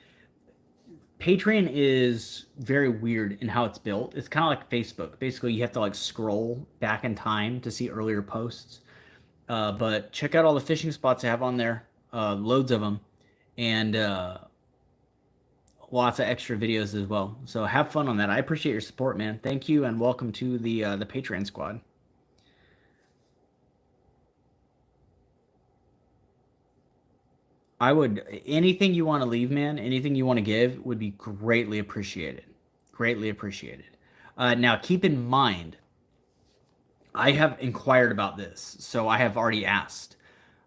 Patreon. Is very weird in how it's built. It's kind of like Facebook. Basically, you have to like scroll back in time to see earlier posts. But check out all the fishing spots I have on there. Loads of them, and lots of extra videos as well. So have fun on that. I appreciate your support, man. Thank you, and welcome to the Patreon squad. Anything you want to leave, man, anything you want to give would be greatly appreciated. Greatly appreciated. Now, keep in mind, I have inquired about this, so I have already asked.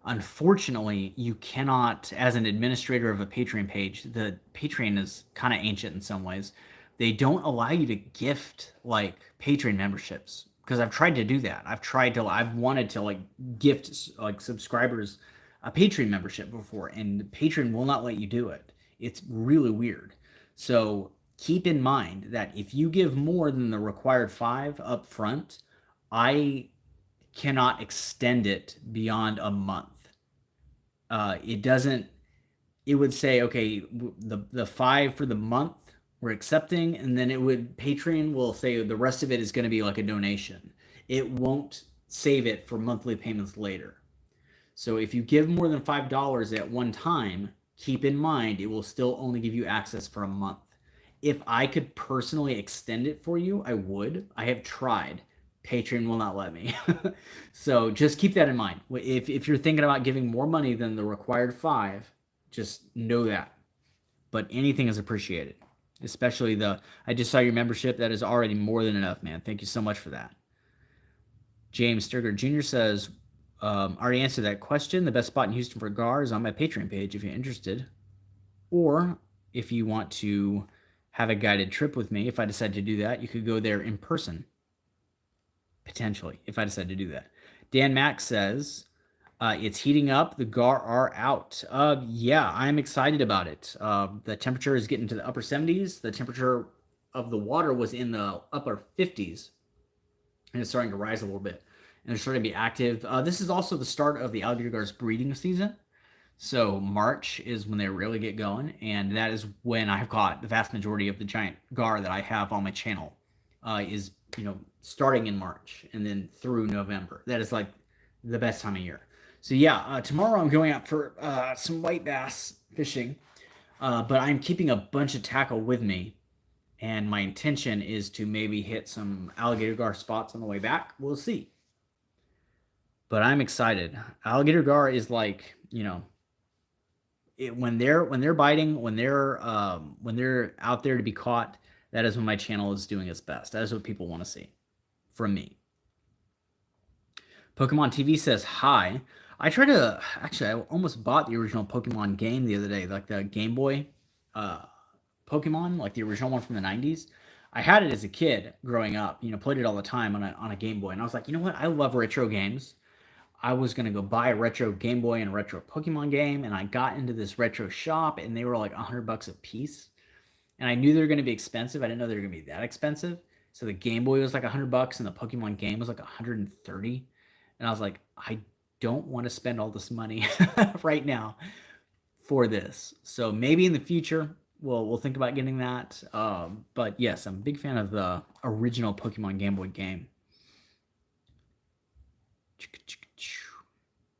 Unfortunately, you cannot, as an administrator of a Patreon page, the Patreon is kind of ancient in some ways. They don't allow you to gift like Patreon memberships because I've tried to do that. I've wanted to like gift like subscribers a Patreon membership before, and Patreon will not let you do it. It's really weird. So keep in mind that if you give more than the required 5 up front, I cannot extend it beyond a month. It would say, okay, the 5 for the month we're accepting, and then Patreon will say the rest of it is going to be like a donation. It won't save it for monthly payments later. So if you give more than $5 at one time, keep in mind it will still only give you access for a month. If I could personally extend it for you, I would. I have tried. Patreon will not let me. So just keep that in mind. If you're thinking about giving more money than the required 5, just know that. But anything is appreciated, especially I just saw your membership. That is already more than enough, man. Thank you so much for that. James Sturger Jr. says, already answered that question. The best spot in Houston for gar is on my Patreon page if you're interested. Or if you want to have a guided trip with me, if I decide to do that, you could go there in person. Potentially, if I decide to do that. Dan Mack says, it's heating up. The gar are out. Yeah, I'm excited about it. The temperature is getting to the upper 70s. The temperature of the water was in the upper 50s. And it's starting to rise a little bit. And they're starting to be active. This is also the start of the alligator gar's breeding season. So March is when they really get going. And that is when I've caught the vast majority of the giant gar that I have on my channel. Is, starting in March and then through November. That is like the best time of year. So yeah, tomorrow I'm going out for some white bass fishing, but I'm keeping a bunch of tackle with me, and my intention is to maybe hit some alligator gar spots on the way back. We'll see. But I'm excited. Alligator gar is like, when they're biting, when they're out there to be caught, that is when my channel is doing its best. That is what people want to see from me. Pokemon TV says hi. I almost bought the original Pokemon game the other day, like the Game Boy Pokemon, like the original one from the 90s. I had it as a kid growing up, played it all the time on a Game Boy. And I was like, you know what? I love retro games. I was going to go buy a retro Game Boy and a retro Pokemon game. And I got into this retro shop and they were like $100 a piece. And I knew they were going to be expensive. I didn't know they were going to be that expensive. So the Game Boy was like $100 and the Pokemon game was like $130. And I was like, I don't want to spend all this money right now for this. So maybe in the future, we'll think about getting that. But yes, I'm a big fan of the original Pokemon Game Boy game.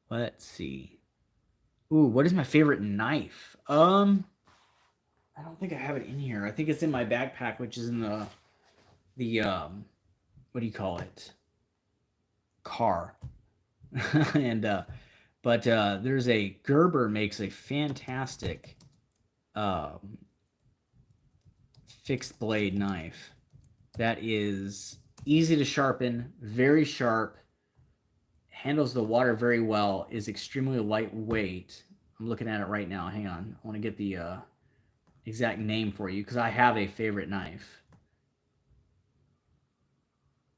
Let's see. Ooh, what is my favorite knife? I don't think I have it in here. I think it's in my backpack, which is in the what do you call it? Car. And but there's a Gerber makes a fantastic fixed blade knife that is easy to sharpen, very sharp, handles the water very well, is extremely lightweight. I'm looking at it right now. Hang on. I want to get the exact name for you because I have a favorite knife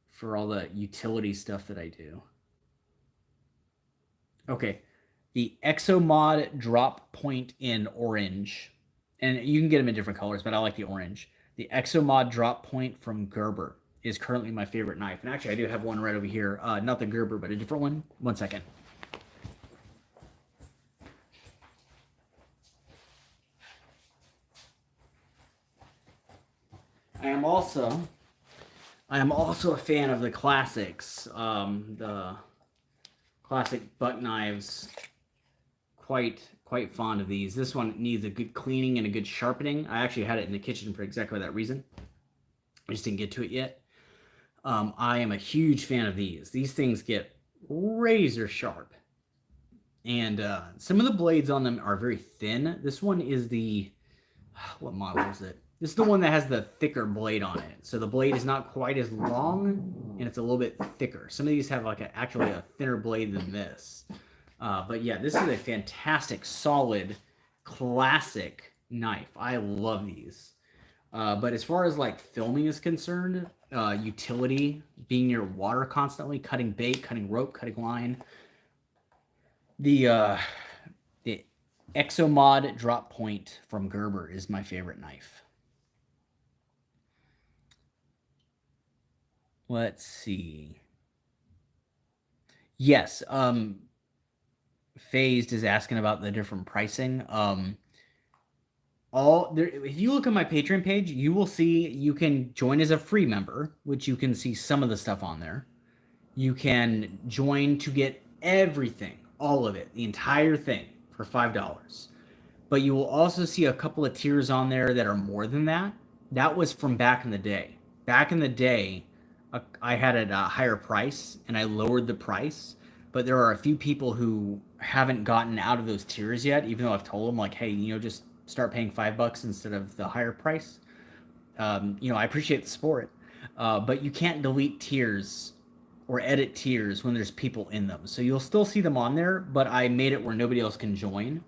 for all the utility stuff that I do. Okay, the Exomod drop point in orange, and you can get them in different colors, but I like the orange. The Exomod drop point from Gerber is currently my favorite knife, and actually I do have one right over here, not the Gerber, but a different one. One second. I am also a fan of the classics, the classic buck knives. Quite fond of these. This one needs a good cleaning and a good sharpening. I actually had it in the kitchen for exactly that reason. I just didn't get to it yet. I am a huge fan of these. These things get razor sharp. And some of the blades on them are very thin. This one is what model is it? This is the one that has the thicker blade on it. So the blade is not quite as long, and it's a little bit thicker. Some of these have actually a thinner blade than this. But yeah, this is a fantastic, solid, classic knife. I love these. But as far as like filming is concerned, utility, being near water constantly, cutting bait, cutting rope, cutting line, the Exomod drop point from Gerber is my favorite knife. Let's see. Yes, Phased is asking about the different pricing. If you look at my Patreon page, you will see you can join as a free member, which you can see some of the stuff on there. You can join to get everything, all of it, the entire thing for $5. But you will also see a couple of tiers on there that are more than that. that was from back in the day. Back in the day, I had it a higher price and I lowered the price. But there are a few people who haven't gotten out of those tiers yet, even though I've told them, like, hey, just start paying $5 instead of the higher price. I appreciate the support, but you can't delete tiers or edit tiers when there's people in them. So you'll still see them on there, but I made it where nobody else can join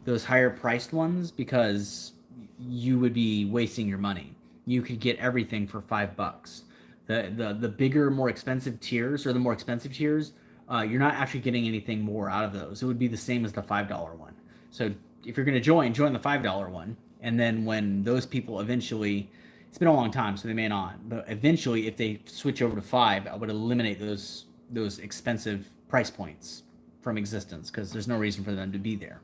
those higher priced ones because you would be wasting your money. You could get everything for $5. The bigger, more expensive tiers, or the more expensive tiers, you're not actually getting anything more out of those. It would be the same as the $5 one. So if you're going to join the $5 one, and then when those people eventually, it's been a long time, so they may not, but eventually, if they switch over to 5, I would eliminate those expensive price points from existence because there's no reason for them to be there.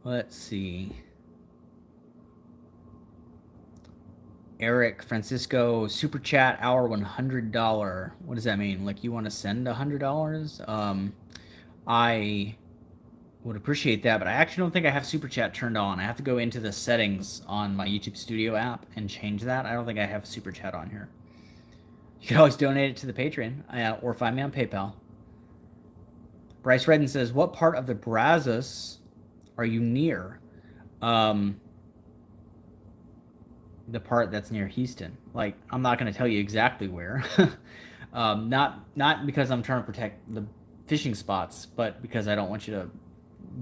Let's see. Eric Francisco, super chat hour $100. What does that mean? Like you want to send $100? I would appreciate that, but I actually don't think I have super chat turned on. I have to go into the settings on my YouTube Studio app and change that. I don't think I have super chat on here. You can always donate it to the Patreon or find me on PayPal. Bryce Redden says, what part of the Brazos are you near? The part that's near Houston. Like, I'm not going to tell you exactly where. Not because I'm trying to protect the fishing spots, but because I don't want you to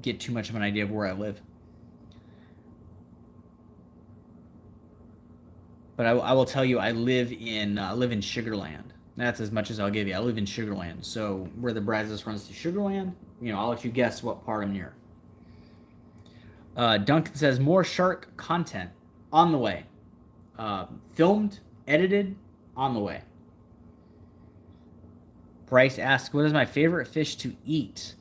get too much of an idea of where I live. But I will tell you, I live in Sugarland. That's as much as I'll give you. I live in Sugarland. So where the Brazos runs to Sugarland, I'll let you guess what part I'm near. Duncan says, more shark content on the way. Filmed, edited, on the way. Bryce asks, what is my favorite fish to eat?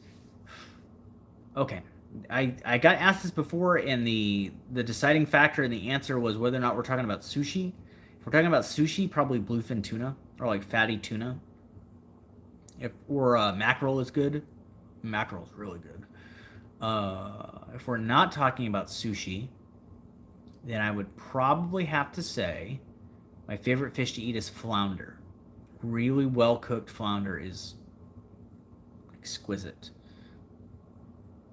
Okay. I got asked this before, and the deciding factor and the answer was whether or not we're talking about sushi. If we're talking about sushi, probably bluefin tuna or like fatty tuna. Or mackerel is good. Mackerel is really good. If we're not talking about sushi, then I would probably have to say my favorite fish to eat is flounder. Really well-cooked flounder is exquisite.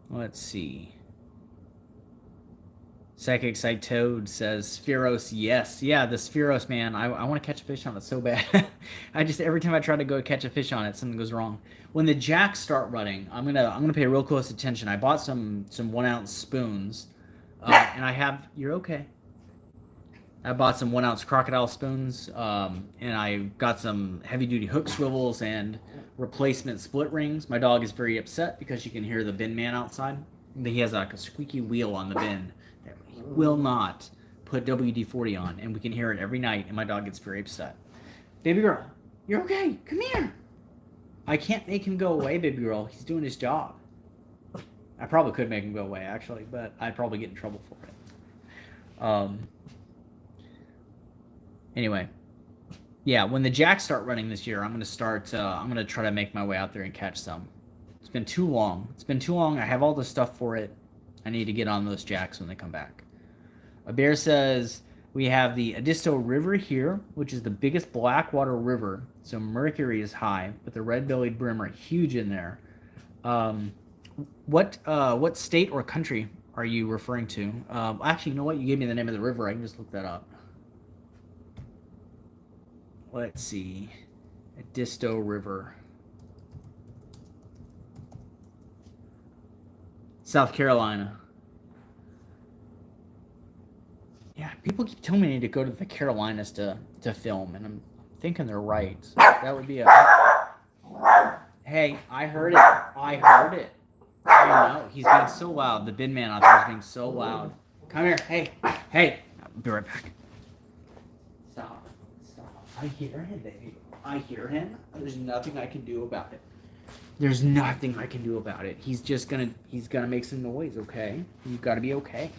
Let's see. Psychic Side Toad says, Spheros, yes. Yeah, the Spheros, man. I want to catch a fish on it so bad. Every time I try to go catch a fish on it, something goes wrong. When the jacks start running, I'm gonna pay real close attention. I bought some 1-ounce spoons. And I have, you're okay. I bought some 1-ounce crocodile spoons, and I got some heavy-duty hook swivels and replacement split rings. My dog is very upset because you can hear the bin man outside. He has like a squeaky wheel on the bin that he will not put WD-40 on, and we can hear it every night, and my dog gets very upset. Baby girl, you're okay. Come here. I can't make him go away, baby girl. He's doing his job. I probably could make him go away, actually, but I'd probably get in trouble for it. Anyway, yeah, when the jacks start running this year, I'm going to try to make my way out there and catch some. It's been too long. I have all the stuff for it. I need to get on those jacks when they come back. A bear says, we have the Edisto River here, which is the biggest blackwater river, so mercury is high, but the red-bellied brim are huge in there. What state or country are you referring to? Actually, you know what? You gave me the name of the river. I can just look that up. Let's see. Edisto River. South Carolina. Yeah, people keep telling me I need to go to the Carolinas to film, and I'm thinking they're right. That would be a... Hey, I heard it. I know. He's being so loud. The bin man out there is being so loud. Come here. Hey. I'll be right back. Stop. I hear him, baby. I hear him. There's nothing I can do about it. He's gonna make some noise, okay? You've got to be okay.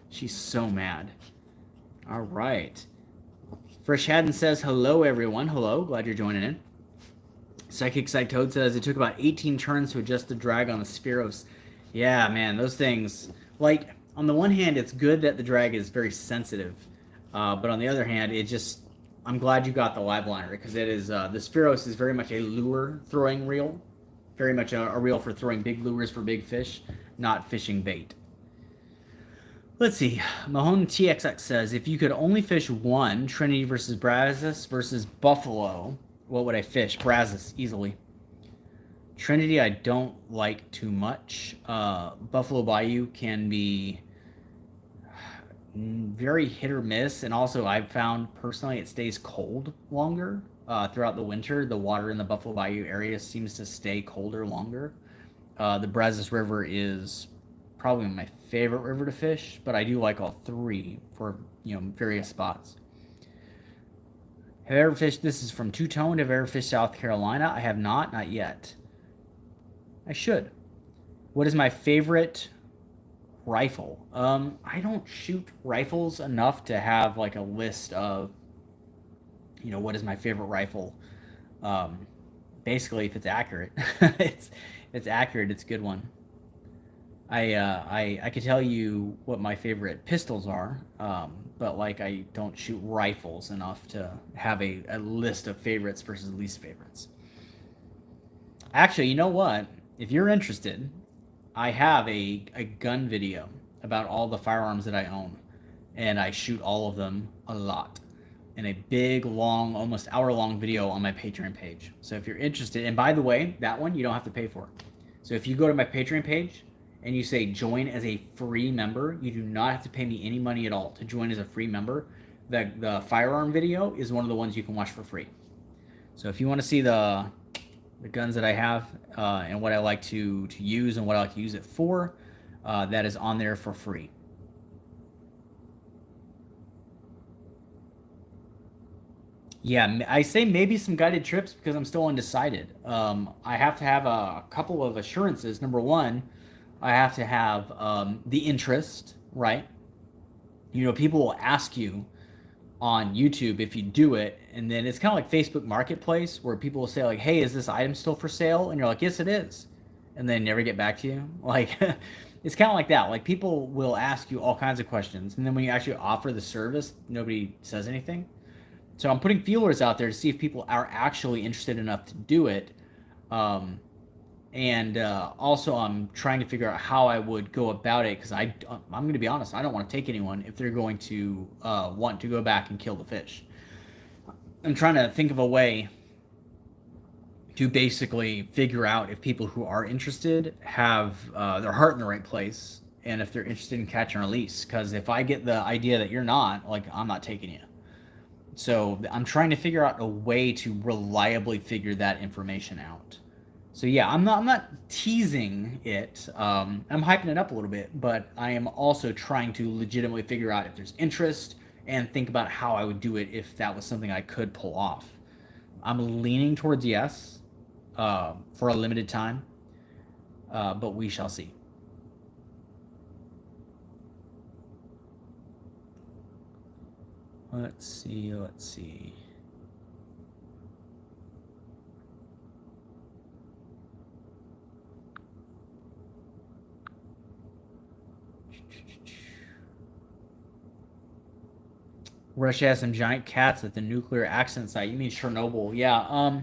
She's so mad. All right. Fresh Haddon says, hello, everyone. Hello. Glad you're joining in. Psychic Side Toad says, it took about 18 turns to adjust the drag on the Spheros. Yeah, man, those things. Like on the one hand, it's good that the drag is very sensitive, but on the other hand, it just. I'm glad you got the live liner because it is the Spheros is very much a lure throwing reel, very much a reel for throwing big lures for big fish, not fishing bait. Let's see. Mahone TXX says, if you could only fish one, Trinity versus Brazos versus Buffalo, what would I fish? Brazos, easily. Trinity, I don't like too much. Buffalo Bayou can be very hit or miss, and also I've found personally it stays cold longer throughout the winter. The water in the Buffalo Bayou area seems to stay colder longer. The Brazos River is probably my favorite river to fish, but I do like all three for various spots. Have I ever fished? This is from Two Tone. Have I ever fished South Carolina? I have not yet. I should. What is my favorite rifle? I don't shoot rifles enough to have like a list of, what is my favorite rifle. Basically, if it's accurate, it's accurate. It's a good one. I could tell you what my favorite pistols are, but like I don't shoot rifles enough to have a list of favorites versus least favorites. Actually, you know what? If you're interested, I have a gun video about all the firearms that I own, and I shoot all of them a lot in a big, long, almost hour-long video on my Patreon page. So if you're interested, and by the way, that one you don't have to pay for. So if you go to my Patreon page and you say join as a free member, you do not have to pay me any money at all to join as a free member. The firearm video is one of the ones you can watch for free. So if you want to see the guns that I have and what I like to use and what I like to use it for, that is on there for free. Yeah, I say maybe some guided trips because I'm still undecided. I have to have a couple of assurances. Number one, I have to have the interest, right? People will ask you on YouTube if you do it, and then it's kind of like Facebook Marketplace where people will say like, "Hey, is this item still for sale?" And you're like, "Yes, it is," and then never get back to you. Like, it's kind of like that. Like people will ask you all kinds of questions, and then when you actually offer the service, nobody says anything. So I'm putting feelers out there to see if people are actually interested enough to do it. And also I'm trying to figure out how I would go about it because I'm going to be honest, I don't want to take anyone if they're going to want to go back and kill the fish. I'm trying to think of a way to basically figure out if people who are interested have their heart in the right place and if they're interested in catch and release. Because if I get the idea that you're not, like, I'm not taking you. So I'm trying to figure out a way to reliably figure that information out. So yeah, I'm not teasing it. I'm hyping it up a little bit, but I am also trying to legitimately figure out if there's interest and think about how I would do it if that was something I could pull off. I'm leaning towards yes for a limited time, but we shall see. Let's see. Russia has some giant cats at the nuclear accident site. You mean Chernobyl? Yeah.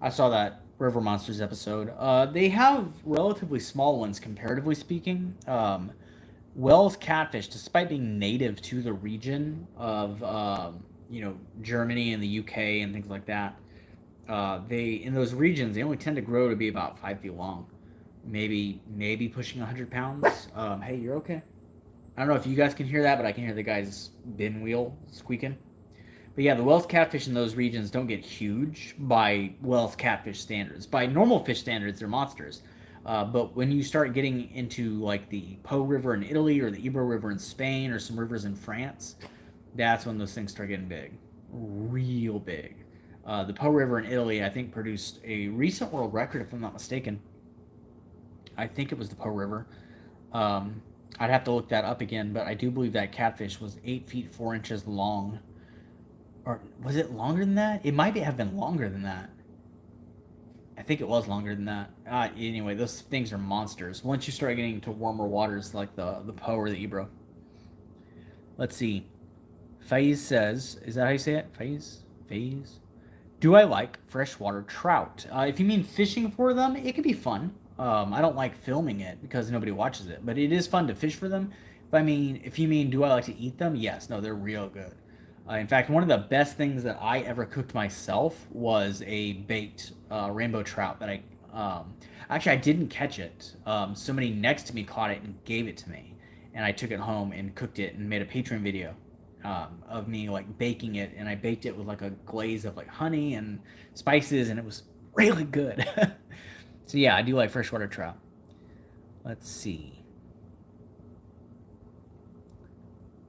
I saw that River Monsters episode. They have relatively small ones, comparatively speaking. Wells catfish, despite being native to the region of Germany and the UK and things like that, they in those regions they only tend to grow to be about 5 feet long, maybe pushing 100 pounds. Hey, you're okay. I don't know if you guys can hear that, but I can hear the guy's bin wheel squeaking. But yeah, the Wells catfish in those regions don't get huge by Wells catfish standards. By normal fish standards, they're monsters. But when you start getting into like the Po River in Italy or the Ebro River in Spain or some rivers in France, that's when those things start getting big, real big. The Po River in Italy, I think, produced a recent world record, if I'm not mistaken. I think it was the Po River. I'd have to look that up again, but I do believe that catfish was 8 feet 4 inches long. Or was it longer than that? It might have been longer than that. I think it was longer than that. Anyway, those things are monsters. Once you start getting to warmer waters like the Po or the Ebro. Let's see. Faiz says, is that how you say it? Faiz? Do I like freshwater trout? If you mean fishing for them, it can be fun. I don't like filming it because nobody watches it, but it is fun to fish for them. If you mean, do I like to eat them? Yes, no, they're real good. In fact, one of the best things that I ever cooked myself was a baked rainbow trout that I didn't catch it. Somebody next to me caught it and gave it to me, and I took it home and cooked it and made a Patreon video of me like baking it, and I baked it with like a glaze of like honey and spices, and it was really good. So yeah, I do like freshwater trout. Let's see.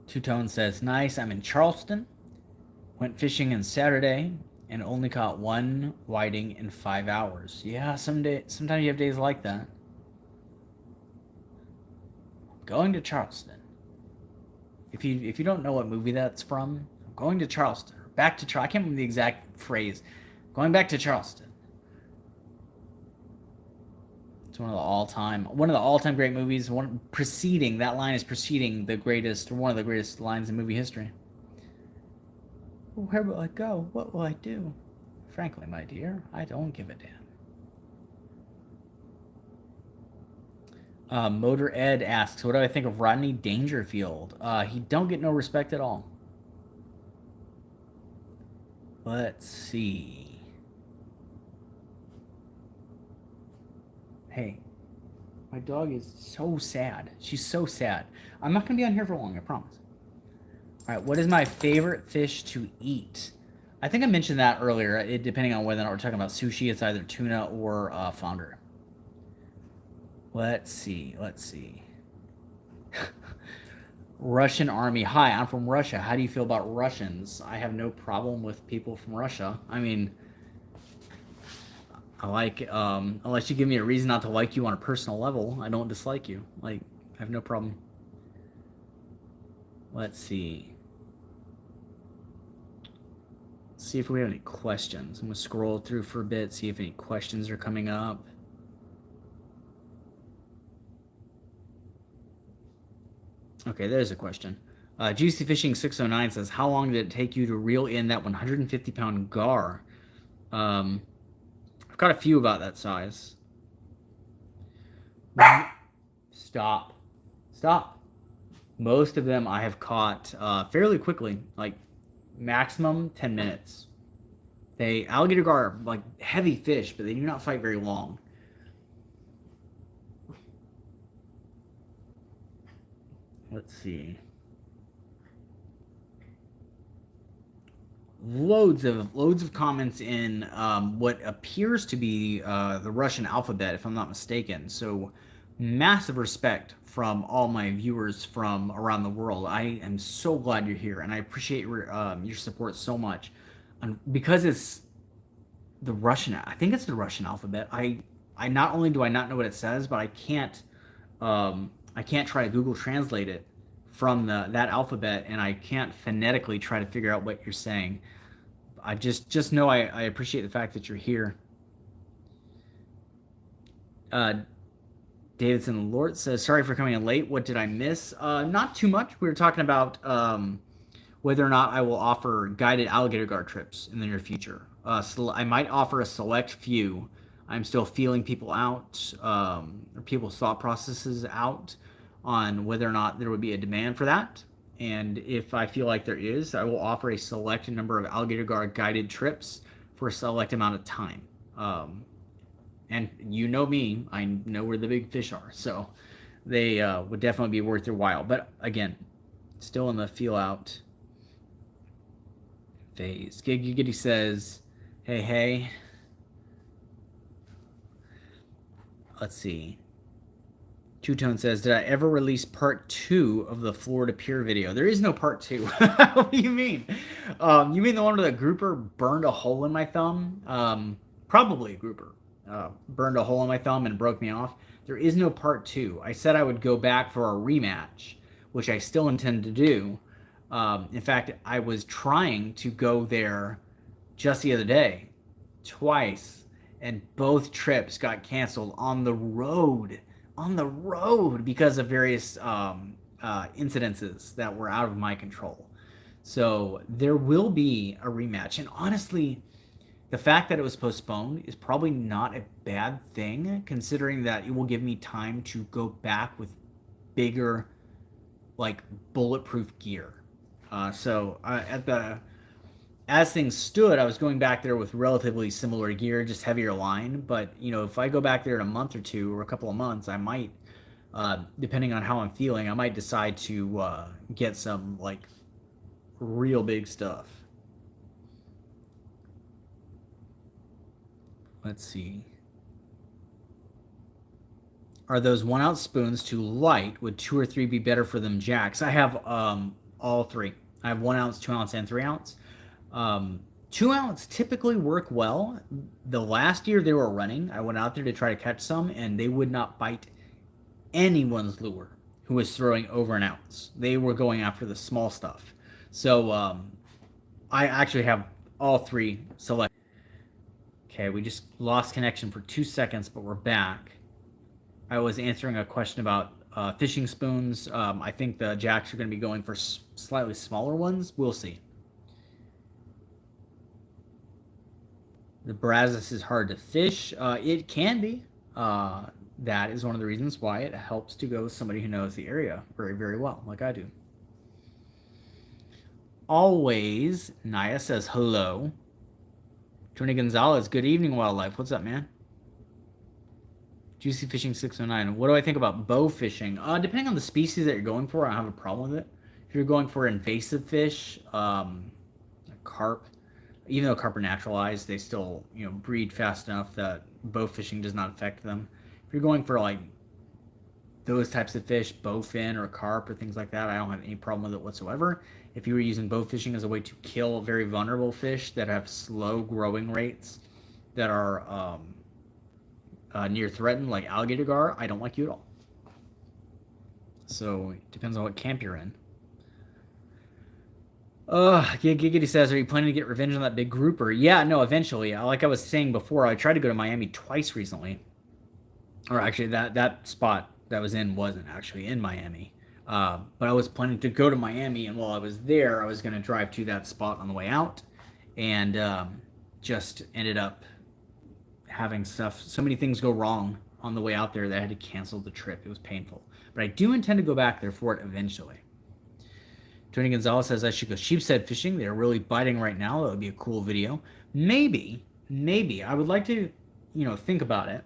Two Tone says, nice. I'm in Charleston. Went fishing on Saturday and only caught one whiting in 5 hours. Yeah, sometimes you have days like that. Going to Charleston. If you don't know what movie that's from, I'm going to Charleston. Back to Charleston. I can't remember the exact phrase. Going back to Charleston. It's one of the all-time great movies. That line is preceding one of the greatest lines in movie history. Where will I go? What will I do? Frankly, my dear, I don't give a damn. Motor Ed asks, what do I think of Rodney Dangerfield? He don't get no respect at all. Let's see. Hey, my dog is so sad. She's so sad. I'm not going to be on here for long, I promise. All right, what is my favorite fish to eat? I think I mentioned that earlier. Depending on whether or not we're talking about sushi, it's either tuna or flounder. Let's see. Russian army. Hi, I'm from Russia. How do you feel about Russians? I have no problem with people from Russia. I mean, unless you give me a reason not to like you on a personal level, I don't dislike you. Like, I have no problem. Let's see. See if we have any questions. I'm going to scroll through for a bit, see if any questions are coming up. Okay, there's a question. Juicy Fishing 609 says, how long did it take you to reel in that 150-pound gar? I've got a few about that size. Stop. Most of them I have caught fairly quickly, like maximum 10 minutes. Alligator gar are like heavy fish, but they do not fight very long. Let's see. Loads of comments in what appears to be the Russian alphabet, if I'm not mistaken. So massive respect from all my viewers from around the world. I am so glad you're here, and I appreciate your support so much. And because it's I think it's the Russian alphabet. I not only do I not know what it says, but I can't try to Google Translate it from that alphabet, and I can't phonetically try to figure out what you're saying. I just know I appreciate the fact that you're here. Davidson Lort says, sorry for coming in late. What did I miss? Not too much. We were talking about whether or not I will offer guided alligator gar trips in the near future. I might offer a select few. I'm still feeling people out, or people's thought processes out on whether or not there would be a demand for that. And if I feel like there is, I will offer a select number of alligator gar guided trips for a select amount of time. And you know me, I know where the big fish are, so they would definitely be worth your while. But again, still in the feel out phase. Giggity says, hey. Let's see. Two Tone says, did I ever release part 2 of the Florida Pier video? There is no part 2. What do you mean? You mean the one where the grouper burned a hole in my thumb? Probably a grouper. Burned a hole in my thumb and broke me off. There is no part 2. I said I would go back for a rematch, which I still intend to do. In fact, I was trying to go there just the other day, twice, and both trips got canceled on the road, because of various incidences that were out of my control. So there will be a rematch, and honestly, the fact that it was postponed is probably not a bad thing, considering that it will give me time to go back with bigger, like, bulletproof gear. As things stood, I was going back there with relatively similar gear, just heavier line. But if I go back there in a month or two or a couple of months, I might, depending on how I'm feeling, I might decide to get some like real big stuff. Let's see. Are those 1 ounce spoons too light? Would 2 or 3 be better for them jacks? I have all three. I have 1 ounce, 2 ounce, and 3 ounce. 2 ounce typically work well. The last year they were running, I went out there to try to catch some, and they would not bite anyone's lure who was throwing over 1 ounce. They were going after the small stuff. So I actually have all three selected. Okay, we just lost connection for 2 seconds, but we're back. I was answering a question about fishing spoons. I think the jacks are going to be going for slightly smaller ones. We'll see. The Brazos is hard to fish. It can be. That is one of the reasons why it helps to go with somebody who knows the area very, very well, like I do. Always, Naya says hello. Tony Gonzalez, good evening, wildlife. What's up, man? Juicy Fishing 609. What do I think about bow fishing? Depending on the species that you're going for, I don't have a problem with it. If you're going for invasive fish, carp, even though carp are naturalized, they still breed fast enough that bow fishing does not affect them. If you're going for like those types of fish, bowfin or carp or things like that, I don't have any problem with it whatsoever. If you were using bow fishing as a way to kill very vulnerable fish that have slow growing rates that are near threatened, like alligator gar, I don't like you at all. So it depends on what camp you're in. Giggity says, are you planning to get revenge on that big grouper? Yeah, no, eventually. Like I was saying before, I tried to go to Miami twice recently. Or actually, that spot that I was in wasn't actually in Miami. But I was planning to go to Miami, and while I was there, I was going to drive to that spot on the way out. And just ended up having so many things go wrong on the way out there that I had to cancel the trip. It was painful. But I do intend to go back there for it eventually. Tony Gonzalez says I should go sheepshead fishing. They're really biting right now. That would be a cool video. Maybe. I would like to, think about it.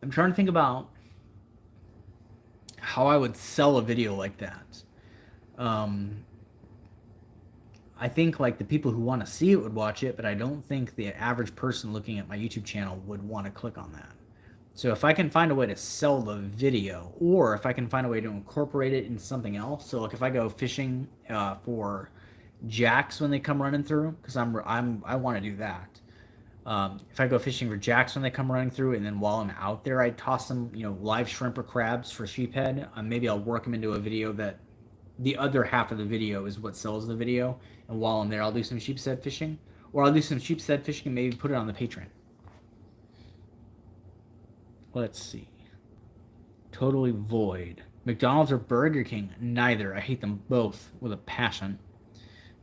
I'm trying to think about how I would sell a video like that. I think like the people who want to see it would watch it, but I don't think the average person looking at my YouTube channel would want to click on that. So if I can find a way to sell the video, or if I can find a way to incorporate it in something else, so like if I go fishing for jacks when they come running through, because I want to do that. If I go fishing for jacks when they come running through, and then while I'm out there, I toss them, live shrimp or crabs for sheephead. Maybe I'll work them into a video that the other half of the video is what sells the video, and while I'm there, I'll do some sheepshead fishing, or I'll do some sheepshead fishing and maybe put it on the Patreon. Let's see. Totally void. McDonald's or Burger King? Neither. I hate them both with a passion.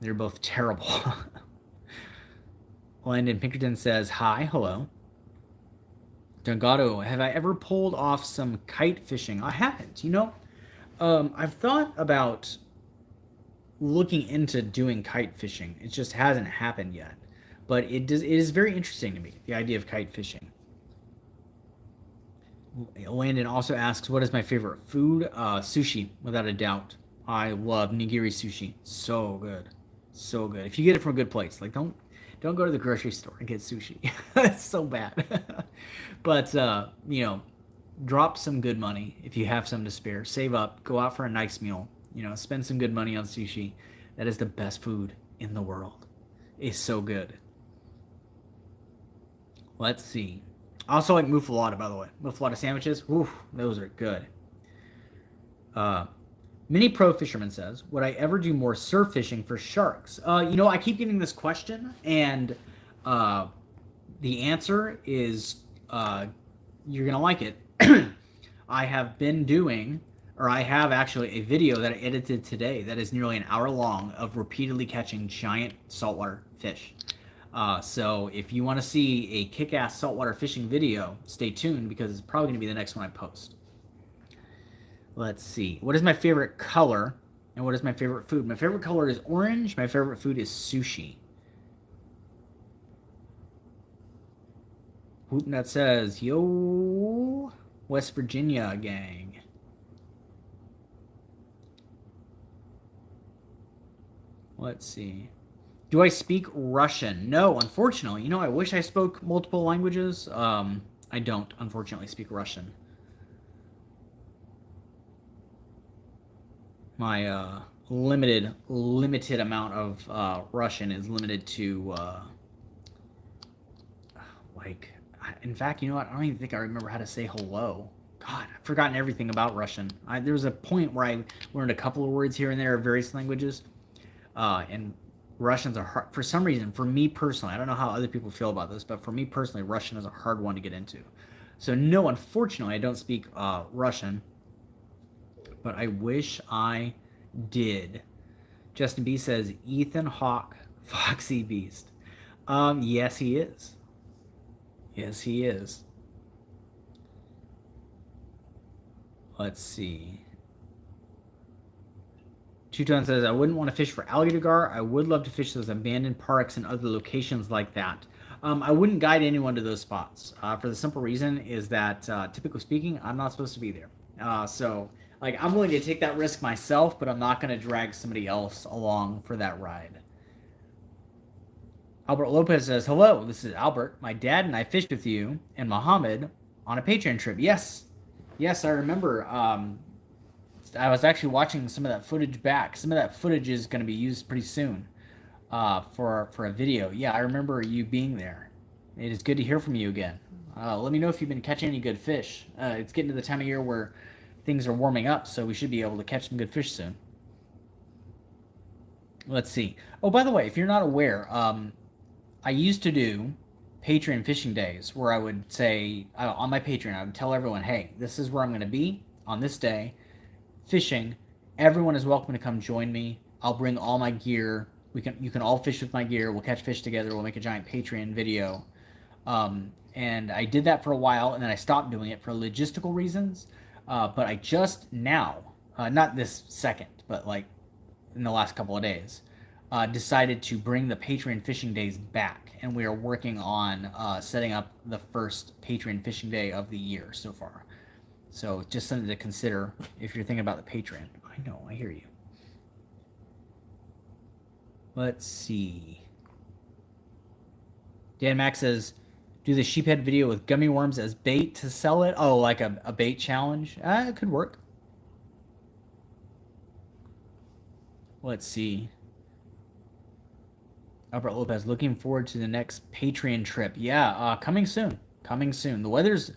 They're both terrible. Landon Pinkerton says, hi, hello. Delgado, have I ever pulled off some kite fishing? I haven't. I've thought about looking into doing kite fishing. It just hasn't happened yet. But it is very interesting to me, the idea of kite fishing. Landon also asks, what is my favorite food? Sushi, without a doubt. I love nigiri sushi. So good. So good. If you get it from a good place, like don't go to the grocery store and get sushi. It's so bad. But, drop some good money if you have some to spare. Save up. Go out for a nice meal. Spend some good money on sushi. That is the best food in the world. It's so good. Let's see. I also like muffalata, by the way. Muffalata sandwiches. Oof, those are good. Mini Pro Fisherman says, would I ever do more surf fishing for sharks? I keep getting this question, and The answer is you're going to like it. I have been doing, or I have actually a video that I edited today that is nearly an hour long of repeatedly catching giant saltwater fish. So if you want to see a kick-ass saltwater fishing video, stay tuned because it's probably going to be the next one I post. Let's see. What is my favorite color and what is my favorite food? My favorite color is orange. My favorite food is sushi. Whoopnut says, yo, West Virginia gang. Let's see. Do I speak Russian? No, unfortunately. You know, I wish I spoke multiple languages. I don't, unfortunately, speak Russian. My limited amount of Russian is limited to like. In fact, you know what? I don't even think I remember how to say hello. God, I've forgotten everything about Russian. There was a point where I learned a couple of words here and there of various languages, and Russians are hard for some reason. For me personally, I don't know how other people feel about this, but for me personally, Russian is a hard one to get into. So no, unfortunately, I don't speak Russian, but I wish I did. Justin B says Ethan Hawke, Foxy Beast. Yes, he is. Yes, he is. Let's see. Two-Tone says, I wouldn't want to fish for alligator gar. I would love to fish those abandoned parks and other locations like that. I wouldn't guide anyone to those spots for the simple reason is that, typically speaking, I'm not supposed to be there. So, like, I'm willing to take that risk myself, but I'm not going to drag somebody else along for that ride. Albert Lopez says, hello, this is Albert. My dad and I fished with you and Muhammad on a Patreon trip. Yes. Yes, I remember. I was actually watching some of that footage back. Some of that footage is going to be used pretty soon for a video. Yeah, I remember you being there. It is good to hear from you again. Let me know if you've been catching any good fish. It's getting to the time of year where things are warming up, so we should be able to catch some good fish soon. Let's see. Oh, by the way, if you're not aware, I used to do Patreon fishing days where I would say on my Patreon, I would tell everyone, hey, this is where I'm going to be on this day fishing. Everyone is welcome to come join me. I'll bring all my gear. You can all fish with my gear. We'll catch fish together. We'll make a giant Patreon video. And I did that for a while, and then I stopped doing it for logistical reasons. But I just now, not this second, but like in the last couple of days, decided to bring the Patreon fishing days back, and we are working on setting up the first Patreon fishing day of the year so far. So just something to consider if you're thinking about the Patreon. I know, I hear you. Let's see. Dan Max says, do the sheephead video with gummy worms as bait to sell it? Oh, like a bait challenge? It could work. Let's see. Albert Lopez, looking forward to the next Patreon trip. Yeah, coming soon. Coming soon. The weather's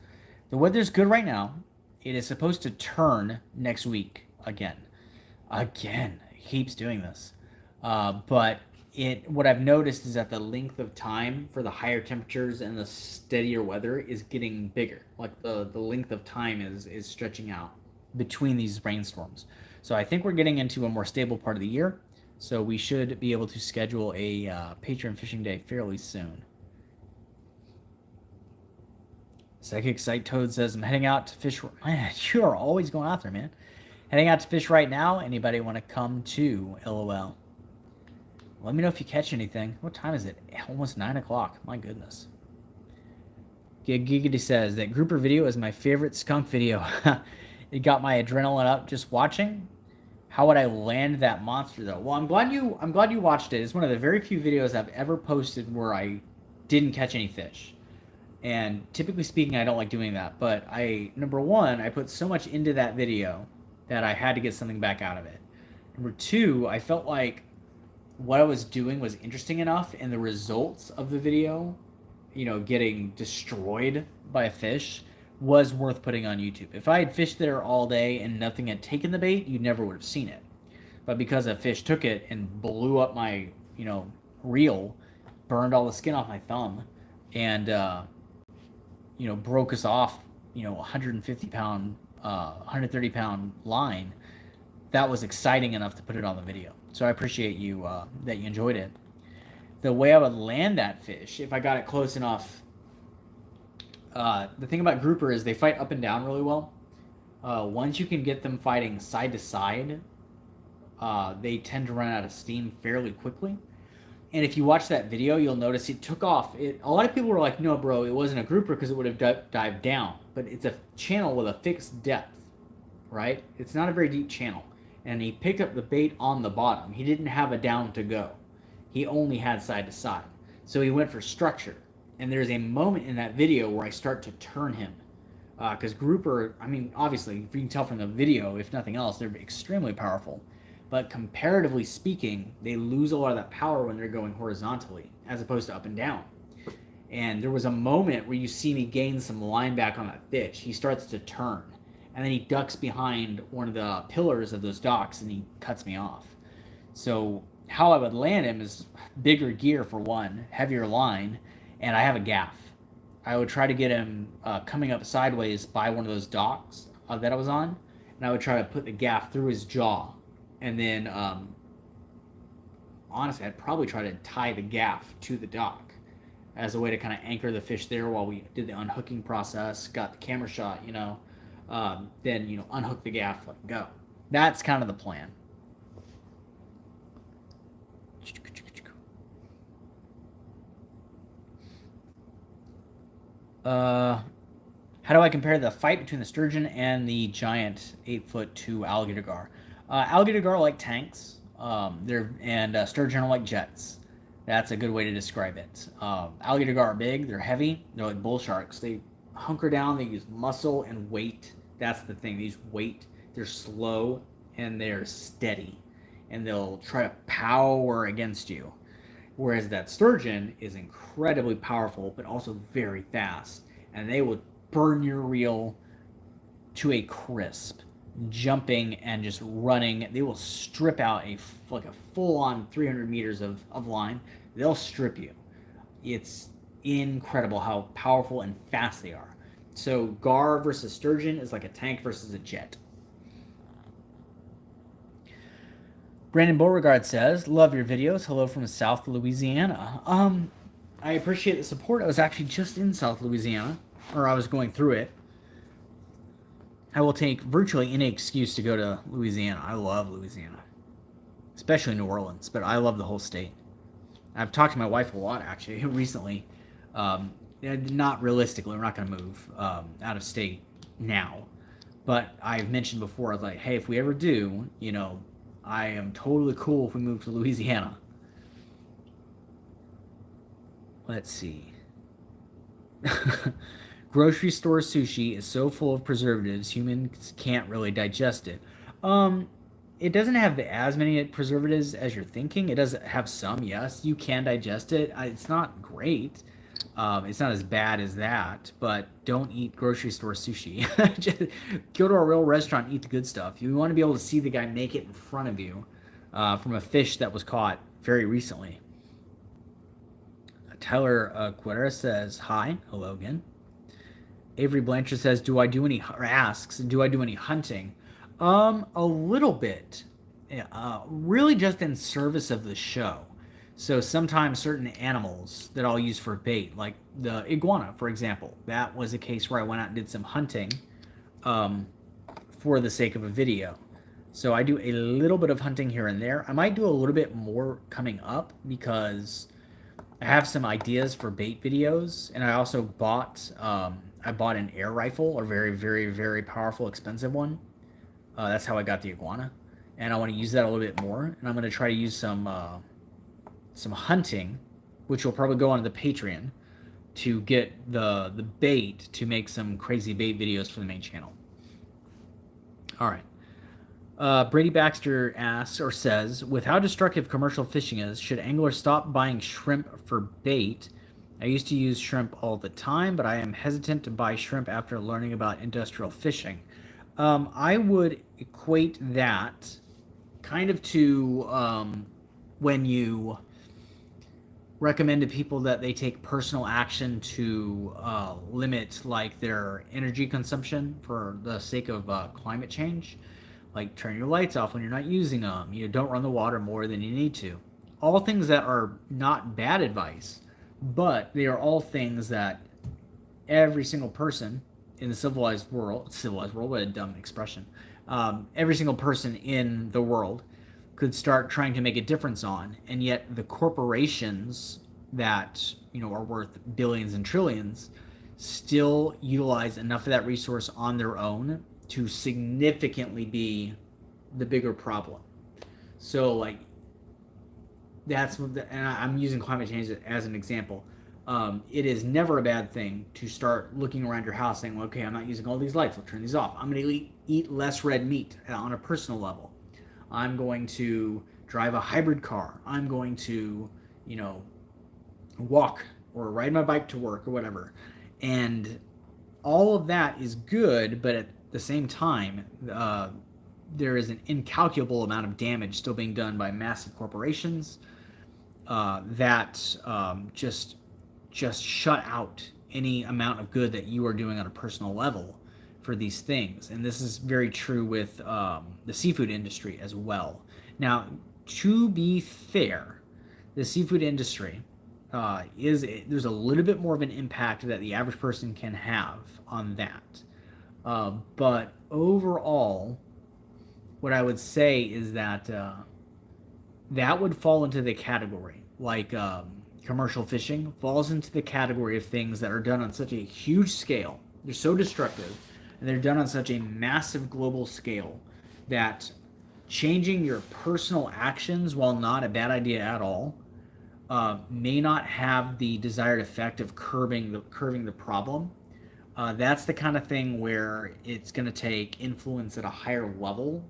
good right now. It is supposed to turn next week again. Again, it keeps doing this. But what I've noticed is that the length of time for the higher temperatures and the steadier weather is getting bigger. Like the length of time is stretching out between these rainstorms. So I think we're getting into a more stable part of the year. So we should be able to schedule a Patreon fishing day fairly soon. Psychic Sight Toad says, I'm heading out to fish. Man, you are always going out there, man. Heading out to fish right now. Anybody want to come to LOL? Let me know if you catch anything. What time is it? Almost 9 o'clock. My goodness. Giggity says, that grouper video is my favorite skunk video. It got my adrenaline up just watching. How would I land that monster, though? Well, I'm glad you watched it. It's one of the very few videos I've ever posted where I didn't catch any fish. And typically speaking, I don't like doing that. But number one, I put so much into that video that I had to get something back out of it. Number two, I felt like what I was doing was interesting enough, and the results of the video, getting destroyed by a fish, was worth putting on YouTube. If I had fished there all day and nothing had taken the bait, you never would have seen it. But because a fish took it and blew up my, reel, burned all the skin off my thumb, and broke us off 150-pound 130-pound line. That was exciting enough to put it on the video. So I appreciate you that you enjoyed it. The way I would land that fish, if I got it close enough, the thing about grouper is they fight up and down really well. Once you can get them fighting side to side, they tend to run out of steam fairly quickly. And if you watch that video, you'll notice it took off. A lot of people were like, no, bro, it wasn't a grouper because it would have dived down. But it's a channel with a fixed depth, right? It's not a very deep channel. And he picked up the bait on the bottom. He didn't have a down to go. He only had side to side. So he went for structure. And there's a moment in that video where I start to turn him. Because grouper, I mean, obviously, if you can tell from the video, if nothing else, they're extremely powerful. But comparatively speaking, they lose a lot of that power when they're going horizontally, as opposed to up and down. And there was a moment where you see me gain some line back on that fish. He starts to turn. And then he ducks behind one of the pillars of those docks and he cuts me off. So how I would land him is bigger gear for one, heavier line, and I have a gaff. I would try to get him coming up sideways by one of those docks that I was on, and I would try to put the gaff through his jaw. And then, honestly, I'd probably try to tie the gaff to the dock as a way to kind of anchor the fish there while we did the unhooking process, got the camera shot, then, unhook the gaff, let him go. That's kind of the plan. How do I compare the fight between the sturgeon and the giant 8'2" alligator gar? Alligator gar are like tanks. Sturgeon are like jets. That's a good way to describe it. Alligator gar are big. They're heavy. They're like bull sharks. They hunker down. They use muscle and weight. That's the thing. They use weight. They're slow and they're steady, and they'll try to power against you. Whereas that sturgeon is incredibly powerful, but also very fast, and they will burn your reel to a crisp, jumping and just running. They will strip out a full-on 300 meters of line. They'll strip you. It's incredible how powerful and fast they are. So gar versus sturgeon is like a tank versus a jet. Brandon Beauregard says, love your videos. Hello from South Louisiana. I appreciate the support. I was actually just in South Louisiana, or I was going through it. I will take virtually any excuse to go to Louisiana. I love Louisiana, especially New Orleans, but I love the whole state. I've talked to my wife a lot, actually, recently. Not realistically, we're not going to move out of state now. But I've mentioned before, I was like, hey, if we ever do, I am totally cool if we move to Louisiana. Let's see. Grocery store sushi is so full of preservatives, humans can't really digest it. It doesn't have as many preservatives as you're thinking. It does have some, yes. You can digest it. It's not great. It's not as bad as that, but don't eat grocery store sushi. Just go to a real restaurant and eat the good stuff. You want to be able to see the guy make it in front of you from a fish that was caught very recently. Tyler Quetta says, hi. Hello again. Avery Blanchard says, asks, do I do any hunting? A little bit. Really just in service of the show. So sometimes certain animals that I'll use for bait, like the iguana, for example, that was a case where I went out and did some hunting for the sake of a video. So I do a little bit of hunting here and there. I might do a little bit more coming up because I have some ideas for bait videos, and I also bought an air rifle, a very, very, very powerful, expensive one. That's how I got the iguana, and I want to use that a little bit more. And I'm going to try to use some hunting, which will probably go onto the Patreon, to get the bait to make some crazy bait videos for the main channel. All right. Brady Baxter asks or says, with how destructive commercial fishing is, should anglers stop buying shrimp for bait? I used to use shrimp all the time, but I am hesitant to buy shrimp after learning about industrial fishing. I would equate that kind of to when you recommend to people that they take personal action to limit like their energy consumption for the sake of climate change. Like turn your lights off when you're not using them. You don't run the water more than you need to. All things that are not bad advice, but they are all things that every single person in the civilized world, what a dumb expression, every single person in the world could start trying to make a difference on, and yet the corporations that are worth billions and trillions still utilize enough of that resource on their own to significantly be the bigger problem. So like that's what and I'm using climate change as an example. It is never a bad thing to start looking around your house saying, well, okay, I'm not using all these lights, I'll turn these off. I'm going to eat less red meat on a personal level. I'm going to drive a hybrid car. I'm going to, walk or ride my bike to work or whatever. And all of that is good, but at the same time, there is an incalculable amount of damage still being done by massive corporations that just shut out any amount of good that you are doing on a personal level for these things. And this is very true with the seafood industry as well. Now, to be fair, the seafood industry there's a little bit more of an impact that the average person can have on that. But overall, what I would say is that that would fall into the category, like commercial fishing falls into the category of things that are done on such a huge scale. They're so destructive, and they're done on such a massive global scale that changing your personal actions, while not a bad idea at all, may not have the desired effect of curbing the problem. That's the kind of thing where it's going to take influence at a higher level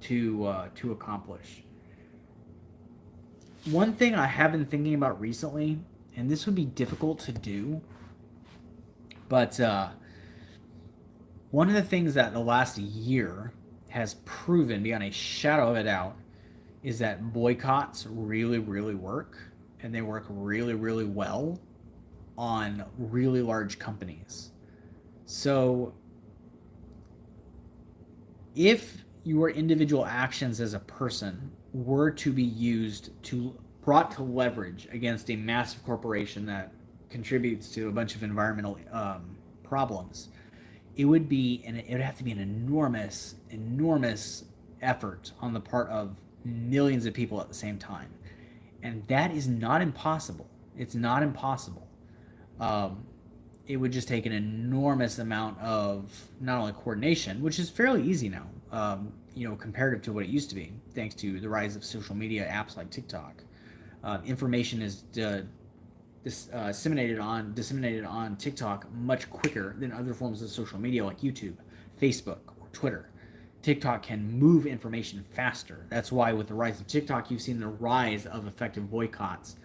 to accomplish. One thing I have been thinking about recently, and this would be difficult to do, but one of the things that the last year has proven beyond a shadow of a doubt is that boycotts really, really work, and they work really, really well on really large companies. So if your individual actions as a person were to be brought to leverage against a massive corporation that contributes to a bunch of environmental problems, it would have to be an enormous effort on the part of millions of people at the same time, and that is not impossible. It's not impossible. It would just take an enormous amount of not only coordination, which is fairly easy now, comparative to what it used to be, thanks to the rise of social media apps like TikTok. Information is disseminated on TikTok much quicker than other forms of social media like YouTube, Facebook, or Twitter. TikTok can move information faster. That's why with the rise of TikTok, you've seen the rise of effective boycotts,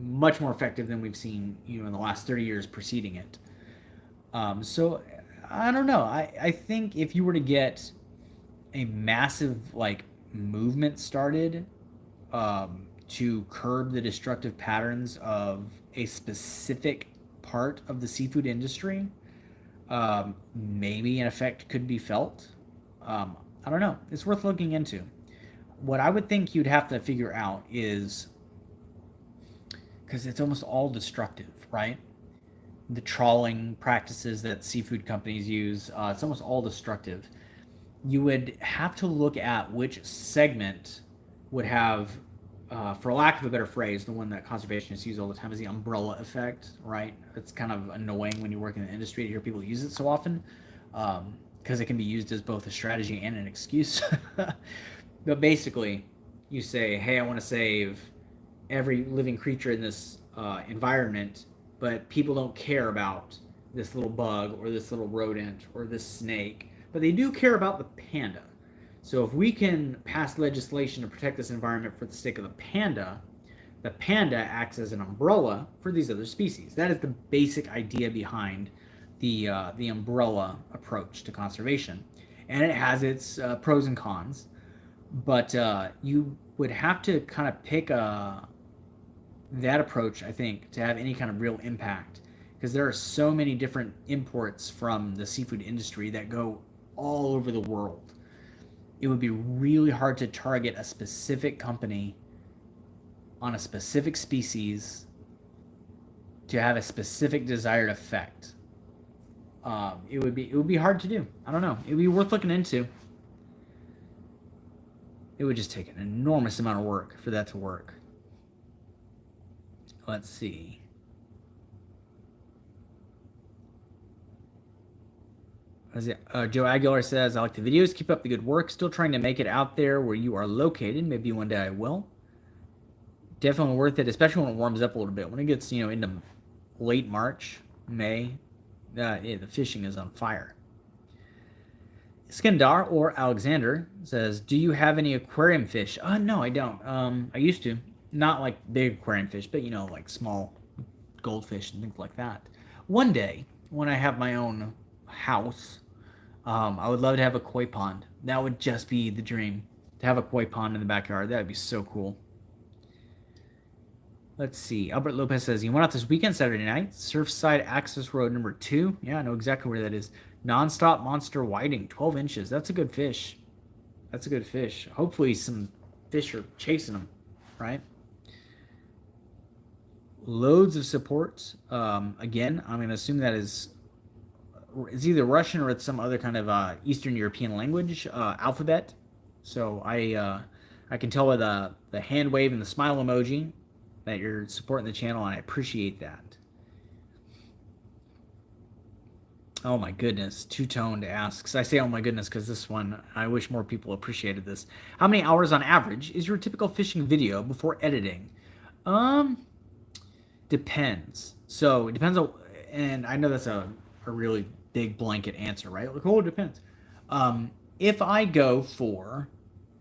much more effective than we've seen in the last 30 years preceding it. So I don't know. I think if you were to get a massive movement started to curb the destructive patterns of a specific part of the seafood industry, maybe an effect could be felt. I don't know. It's worth looking into. What I would think you'd have to figure out is, because it's almost all destructive, right? The trawling practices that seafood companies use, it's almost all destructive. You would have to look at which segment would have, for lack of a better phrase, the one that conservationists use all the time is the umbrella effect, right? It's kind of annoying when you work in the industry to hear people use it so often, because it can be used as both a strategy and an excuse. But basically, you say, hey, I want to save every living creature in this environment, but people don't care about this little bug or this little rodent or this snake, but they do care about the panda. So if we can pass legislation to protect this environment for the sake of the panda acts as an umbrella for these other species. That is the basic idea behind the umbrella approach to conservation. And it has its pros and cons, but you would have to kind of pick a that approach, I think, to have any kind of real impact, because there are so many different imports from the seafood industry that go all over the world. It would be really hard to target a specific company on a specific species to have a specific desired effect. It would be hard to do. I don't know. It would be worth looking into. It would just take an enormous amount of work for that to work. Let's see. Joe Aguilar says, I like the videos. Keep up the good work. Still trying to make it out there where you are located. Maybe one day I will. Definitely worth it, especially when it warms up a little bit. When it gets, into late March, May, the fishing is on fire. Skandar or Alexander says, do you have any aquarium fish? No, I don't. I used to. Not like big aquarium fish, but, like small goldfish and things like that. One day, when I have my own house, I would love to have a koi pond. That would just be the dream. To have a koi pond in the backyard. That would be so cool. Let's see. Albert Lopez says, you went out this weekend, Saturday night. Surfside Access Road number 2. Yeah, I know exactly where that is. Nonstop monster whiting, 12 inches. That's a good fish. That's a good fish. Hopefully some fish are chasing them, right? Loads of support. Again, I'm going to assume that it's either Russian or it's some other kind of Eastern European language alphabet. So I can tell by the hand wave and the smile emoji that you're supporting the channel, and I appreciate that. Oh my goodness, two-toned asks. I say oh my goodness because this one, I wish more people appreciated this. How many hours on average is your typical fishing video before editing? Depends. So it depends on, and I know that's a really big blanket answer, right? Like, it depends. If I go for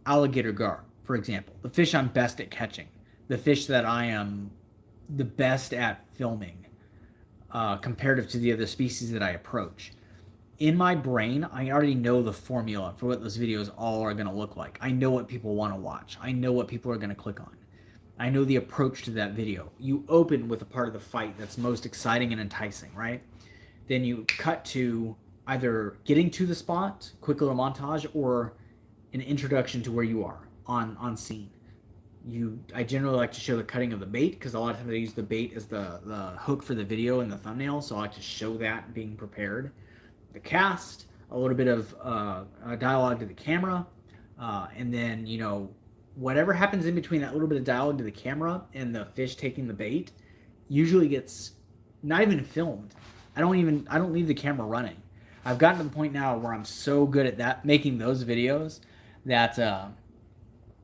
alligator gar, for example, the fish I'm best at catching, the fish that I am the best at filming, comparative to the other species that I approach. In my brain, I already know the formula for what those videos all are going to look like. I know what people want to watch. I know what people are going to click on. I know the approach to that video. You open with a part of the fight that's most exciting and enticing, right? Then you cut to either getting to the spot, quick little montage, or an introduction to where you are on scene. I generally like to show the cutting of the bait because a lot of times I use the bait as the hook for the video and the thumbnail, so I like to show that being prepared. The cast, a little bit of dialogue to the camera, and then whatever happens in between that little bit of dialogue to the camera and the fish taking the bait usually gets not even filmed. I don't leave the camera running. I've gotten to the point now where I'm so good at that, making those videos, that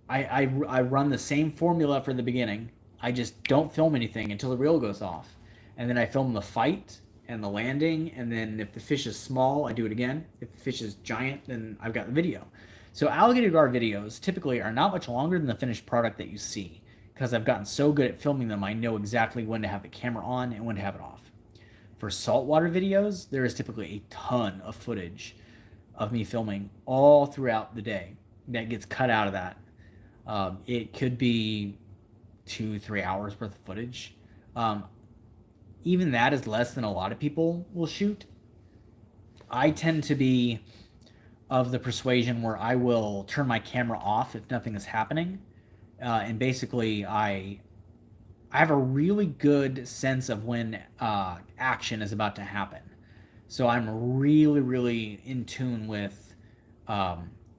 I run the same formula for the beginning. I just don't film anything until the reel goes off. And then I film the fight and the landing, and then if the fish is small, I do it again. If the fish is giant, then I've got the video. So alligator gar videos typically are not much longer than the finished product that you see, because I've gotten so good at filming them, I know exactly when to have the camera on and when to have it off. For saltwater videos, there is typically a ton of footage of me filming all throughout the day that gets cut out of that. It could be 2-3 hours worth of footage. Even that is less than a lot of people will shoot. I tend to be of the persuasion where I will turn my camera off if nothing is happening. And basically I have a really good sense of when action is about to happen. So I'm really, really in tune with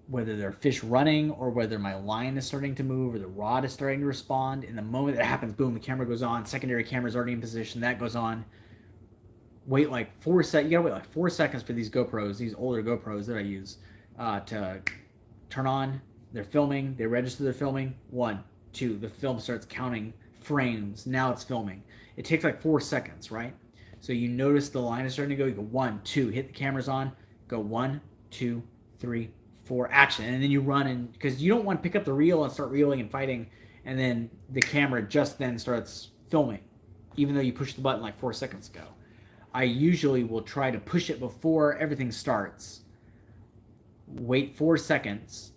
whether there are fish running or whether my line is starting to move or the rod is starting to respond. In the moment that happens, boom, the camera goes on. Secondary camera is already in position. That goes on. Wait like 4 seconds. You gotta wait like 4 seconds for these GoPros, these older GoPros that I use, to turn on. They're filming. They register they're filming. 1, 2. The film starts counting frames. Now it's filming. It takes like 4 seconds, right? So you notice the line is starting to go. You go 1, 2. Hit the cameras on. Go 1, 2, 3, 4. Action. And then you run, and because you don't want to pick up the reel and start reeling and fighting, and then the camera just then starts filming, even though you pushed the button like 4 seconds ago. I usually will try to push it before everything starts. Wait 4 seconds.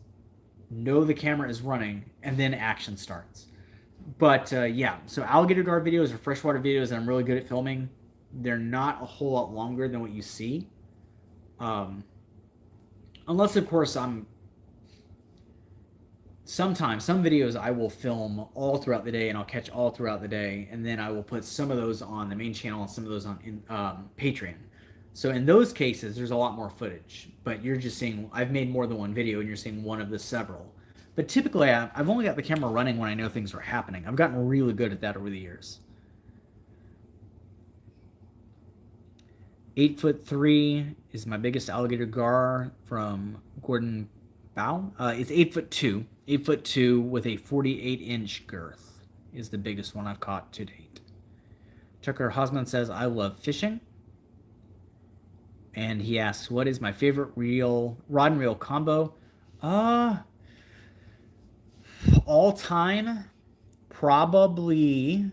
Know the camera is running, and then action starts. But yeah, so alligator gar videos or freshwater videos that I'm really good at filming, they're not a whole lot longer than what you see. Um, unless, of course, sometimes some videos I will film all throughout the day and I'll catch all throughout the day, and then I will put some of those on the main channel and some of those on Patreon. So in those cases, there's a lot more footage, but you're just seeing I've made more than one video and you're seeing one of the several. But typically, I've only got the camera running when I know things are happening. I've gotten really good at that over the years. 8'3" is my biggest alligator gar from Gordon Bow. It's 8'2". 8'2" with a 48-inch girth is the biggest one I've caught to date. Tucker Hosman says, I love fishing. And he asks, what is my favorite rod and reel combo? All time, probably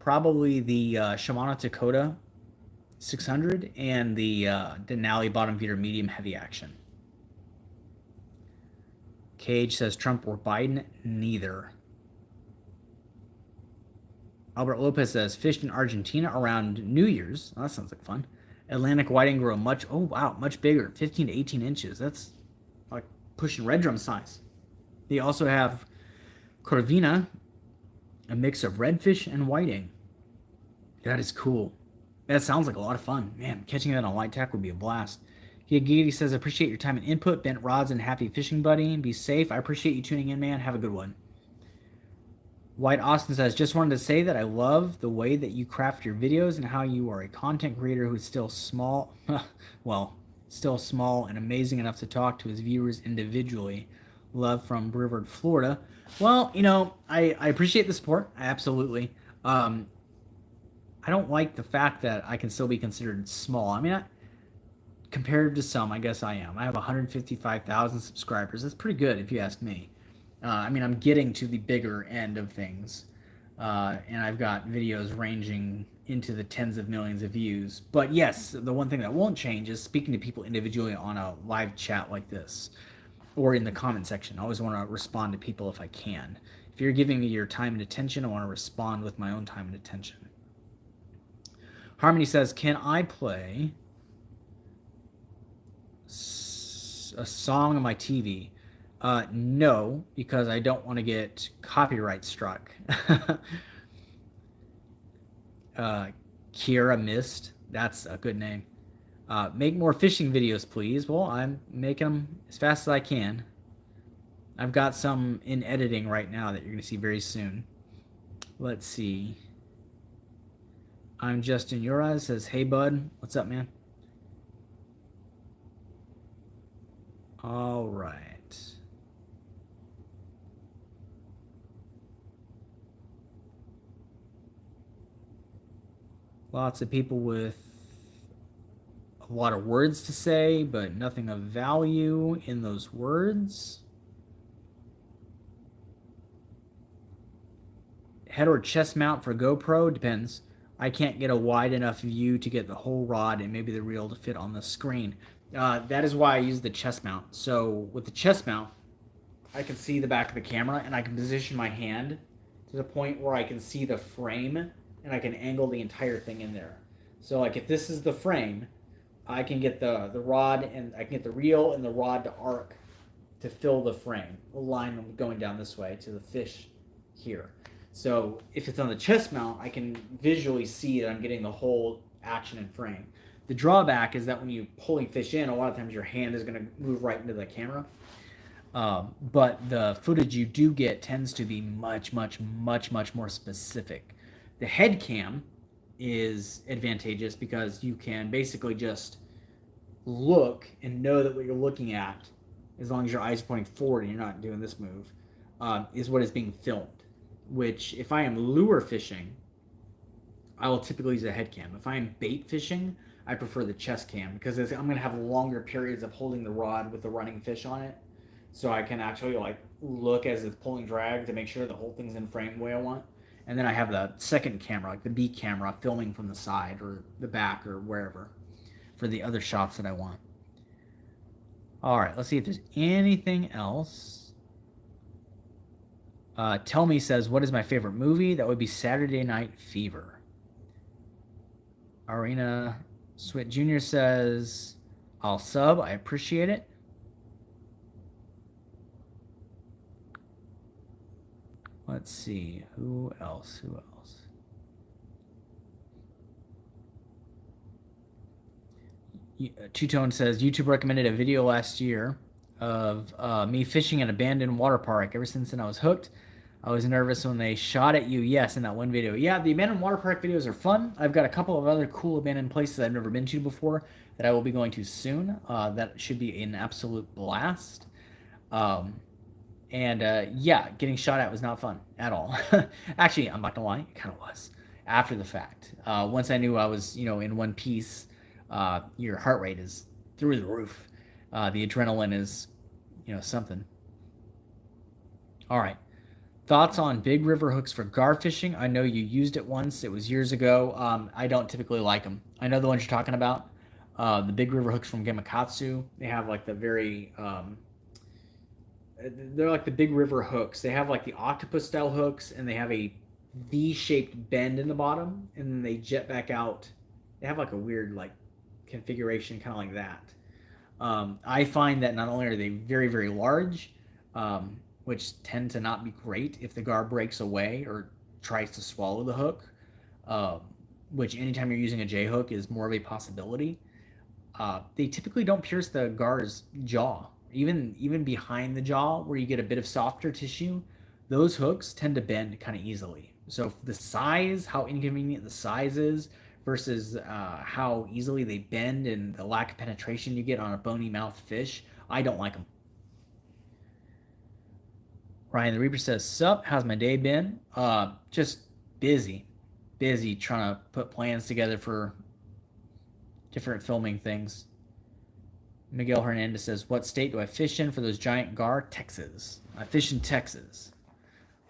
the Shimano Dakota 600 and the Denali bottom feeder medium heavy action. Cage says Trump or Biden, neither. Albert Lopez says fished in Argentina around New Year's. Oh, that sounds like fun. Atlantic whiting grow much bigger, 15 to 18 inches. That's like pushing red drum size. They also have Corvina, a mix of redfish and whiting. That is cool. That sounds like a lot of fun. Man, catching that on light tack would be a blast. Giggy says, appreciate your time and input. Bent rods and happy fishing, buddy. Be safe. I appreciate you tuning in, man. Have a good one. White Austin says, just wanted to say that I love the way that you craft your videos and how you are a content creator who's still small, still small and amazing enough to talk to his viewers individually. Love from Brevard, Florida. Well, I appreciate the support. Absolutely. I don't like the fact that I can still be considered small. I mean, compared to some, I guess I am. I have 155,000 subscribers. That's pretty good if you ask me. I mean, I'm getting to the bigger end of things. And I've got videos ranging into the tens of millions of views. But yes, the one thing that won't change is speaking to people individually on a live chat like this or in the comment section. I always want to respond to people if I can. If you're giving me your time and attention, I want to respond with my own time and attention. Harmony says, can I play a song on my TV? No, because I don't want to get copyright struck. Kira Mist, that's a good name. Make more fishing videos, please. Well, I'm making them as fast as I can. I've got some in editing right now that you're going to see very soon. Let's see. I'm Justin Urias says, hey, bud. What's up, man? All right. Lots of people with a lot of words to say, but nothing of value in those words. Head or chest mount for GoPro? Depends. I can't get a wide enough view to get the whole rod and maybe the reel to fit on the screen. That is why I use the chest mount. So with the chest mount, I can see the back of the camera and I can position my hand to the point where I can see the frame and I can angle the entire thing in there. So like if this is the frame, I can get the rod and I can get the reel and the rod to arc to fill the frame. The line going down this way to the fish here. So if it's on the chest mount, I can visually see that I'm getting the whole action and frame. The drawback is that when you're pulling fish in, a lot of times your hand is going to move right into the camera. But the footage you do get tends to be much, much, much, much more specific. The head cam is advantageous because you can basically just look and know that what you're looking at, as long as your eyes are pointing forward and you're not doing this move, is what is being filmed. Which, if I am lure fishing, I will typically use a head cam. If I am bait fishing, I prefer the chest cam because I'm going to have longer periods of holding the rod with the running fish on it. So I can actually like look as it's pulling drag to make sure the whole thing's in frame the way I want. And then I have the second camera, like the B camera, filming from the side or the back or wherever for the other shots that I want. All right, let's see if there's anything else. Tell Me says, what is my favorite movie? That would be Saturday Night Fever. Arena Swit Jr. says, I'll sub. I appreciate it. Let's see. Who else? Two-Tone says, YouTube recommended a video last year of me fishing an abandoned water park. Ever since then, I was hooked. I was nervous when they shot at you. Yes, in that one video. Yeah, the abandoned water park videos are fun. I've got a couple of other cool abandoned places I've never been to before that I will be going to soon. That should be an absolute blast. Yeah, getting shot at was not fun at all. Actually, I'm not gonna lie, it kind of was after the fact. Once I knew I was, in one piece, your heart rate is through the roof. The adrenaline is, something. All right. Thoughts on big river hooks for gar fishing? I know you used it once. It was years ago. I don't typically like them. I know the ones you're talking about. The big river hooks from Gamakatsu. They have like the very... they're like the big river hooks. They have like the octopus style hooks, and they have a V-shaped bend in the bottom, and then they jet back out. They have like a weird like configuration, kind of like that. I find that not only are they very, very large, which tend to not be great if the gar breaks away or tries to swallow the hook, which anytime you're using a J hook is more of a possibility. They typically don't pierce the gar's jaw. Even behind the jaw, where you get a bit of softer tissue, those hooks tend to bend kind of easily. So the size, how inconvenient the size is, versus how easily they bend and the lack of penetration you get on a bony mouth fish, I don't like them. Ryan the Reaper says, sup, how's my day been? Just busy trying to put plans together for different filming things. Miguel Hernandez says, what state do I fish in for those giant gar? Texas. I fish in Texas.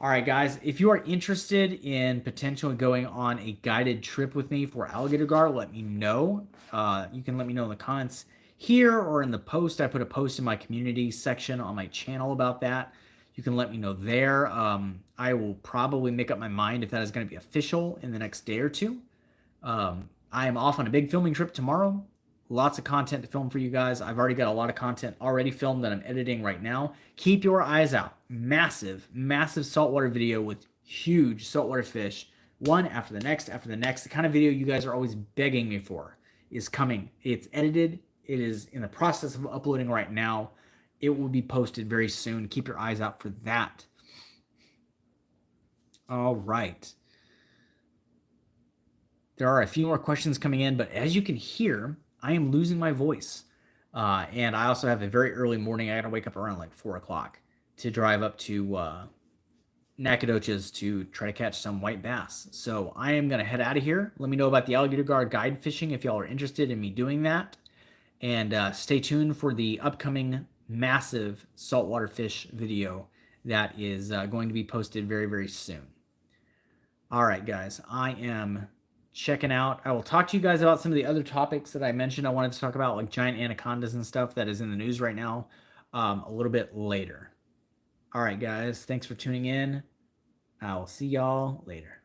All right, guys, if you are interested in potentially going on a guided trip with me for alligator gar, let me know. You can let me know in the comments here or in the post. I put a post in my community section on my channel about that. You can let me know there. I will probably make up my mind if that is going to be official in the next day or two. I am off on a big filming trip tomorrow. Lots of content to film for you guys. I've already got a lot of content already filmed that I'm editing right now. Keep your eyes out. Massive saltwater video with huge saltwater fish. One after the next after the next. The kind of video you guys are always begging me for is coming. It's edited. It is in the process of uploading right now. It will be posted very soon. Keep your eyes out for that. All right. There are a few more questions coming in, but as you can hear, I am losing my voice. And I also have a very early morning. I got to wake up around like 4 o'clock to drive up to Nacogdoches to try to catch some white bass. So I am going to head out of here. Let me know about the alligator gar guide fishing if y'all are interested in me doing that. And stay tuned for the upcoming massive saltwater fish video that is going to be posted very, very soon. All right, guys, I am checking out. I will talk to you guys about some of the other topics that I mentioned I wanted to talk about, like giant anacondas and stuff that is in the news right now, a little bit later. All right, guys, thanks for tuning in. I'll see y'all later.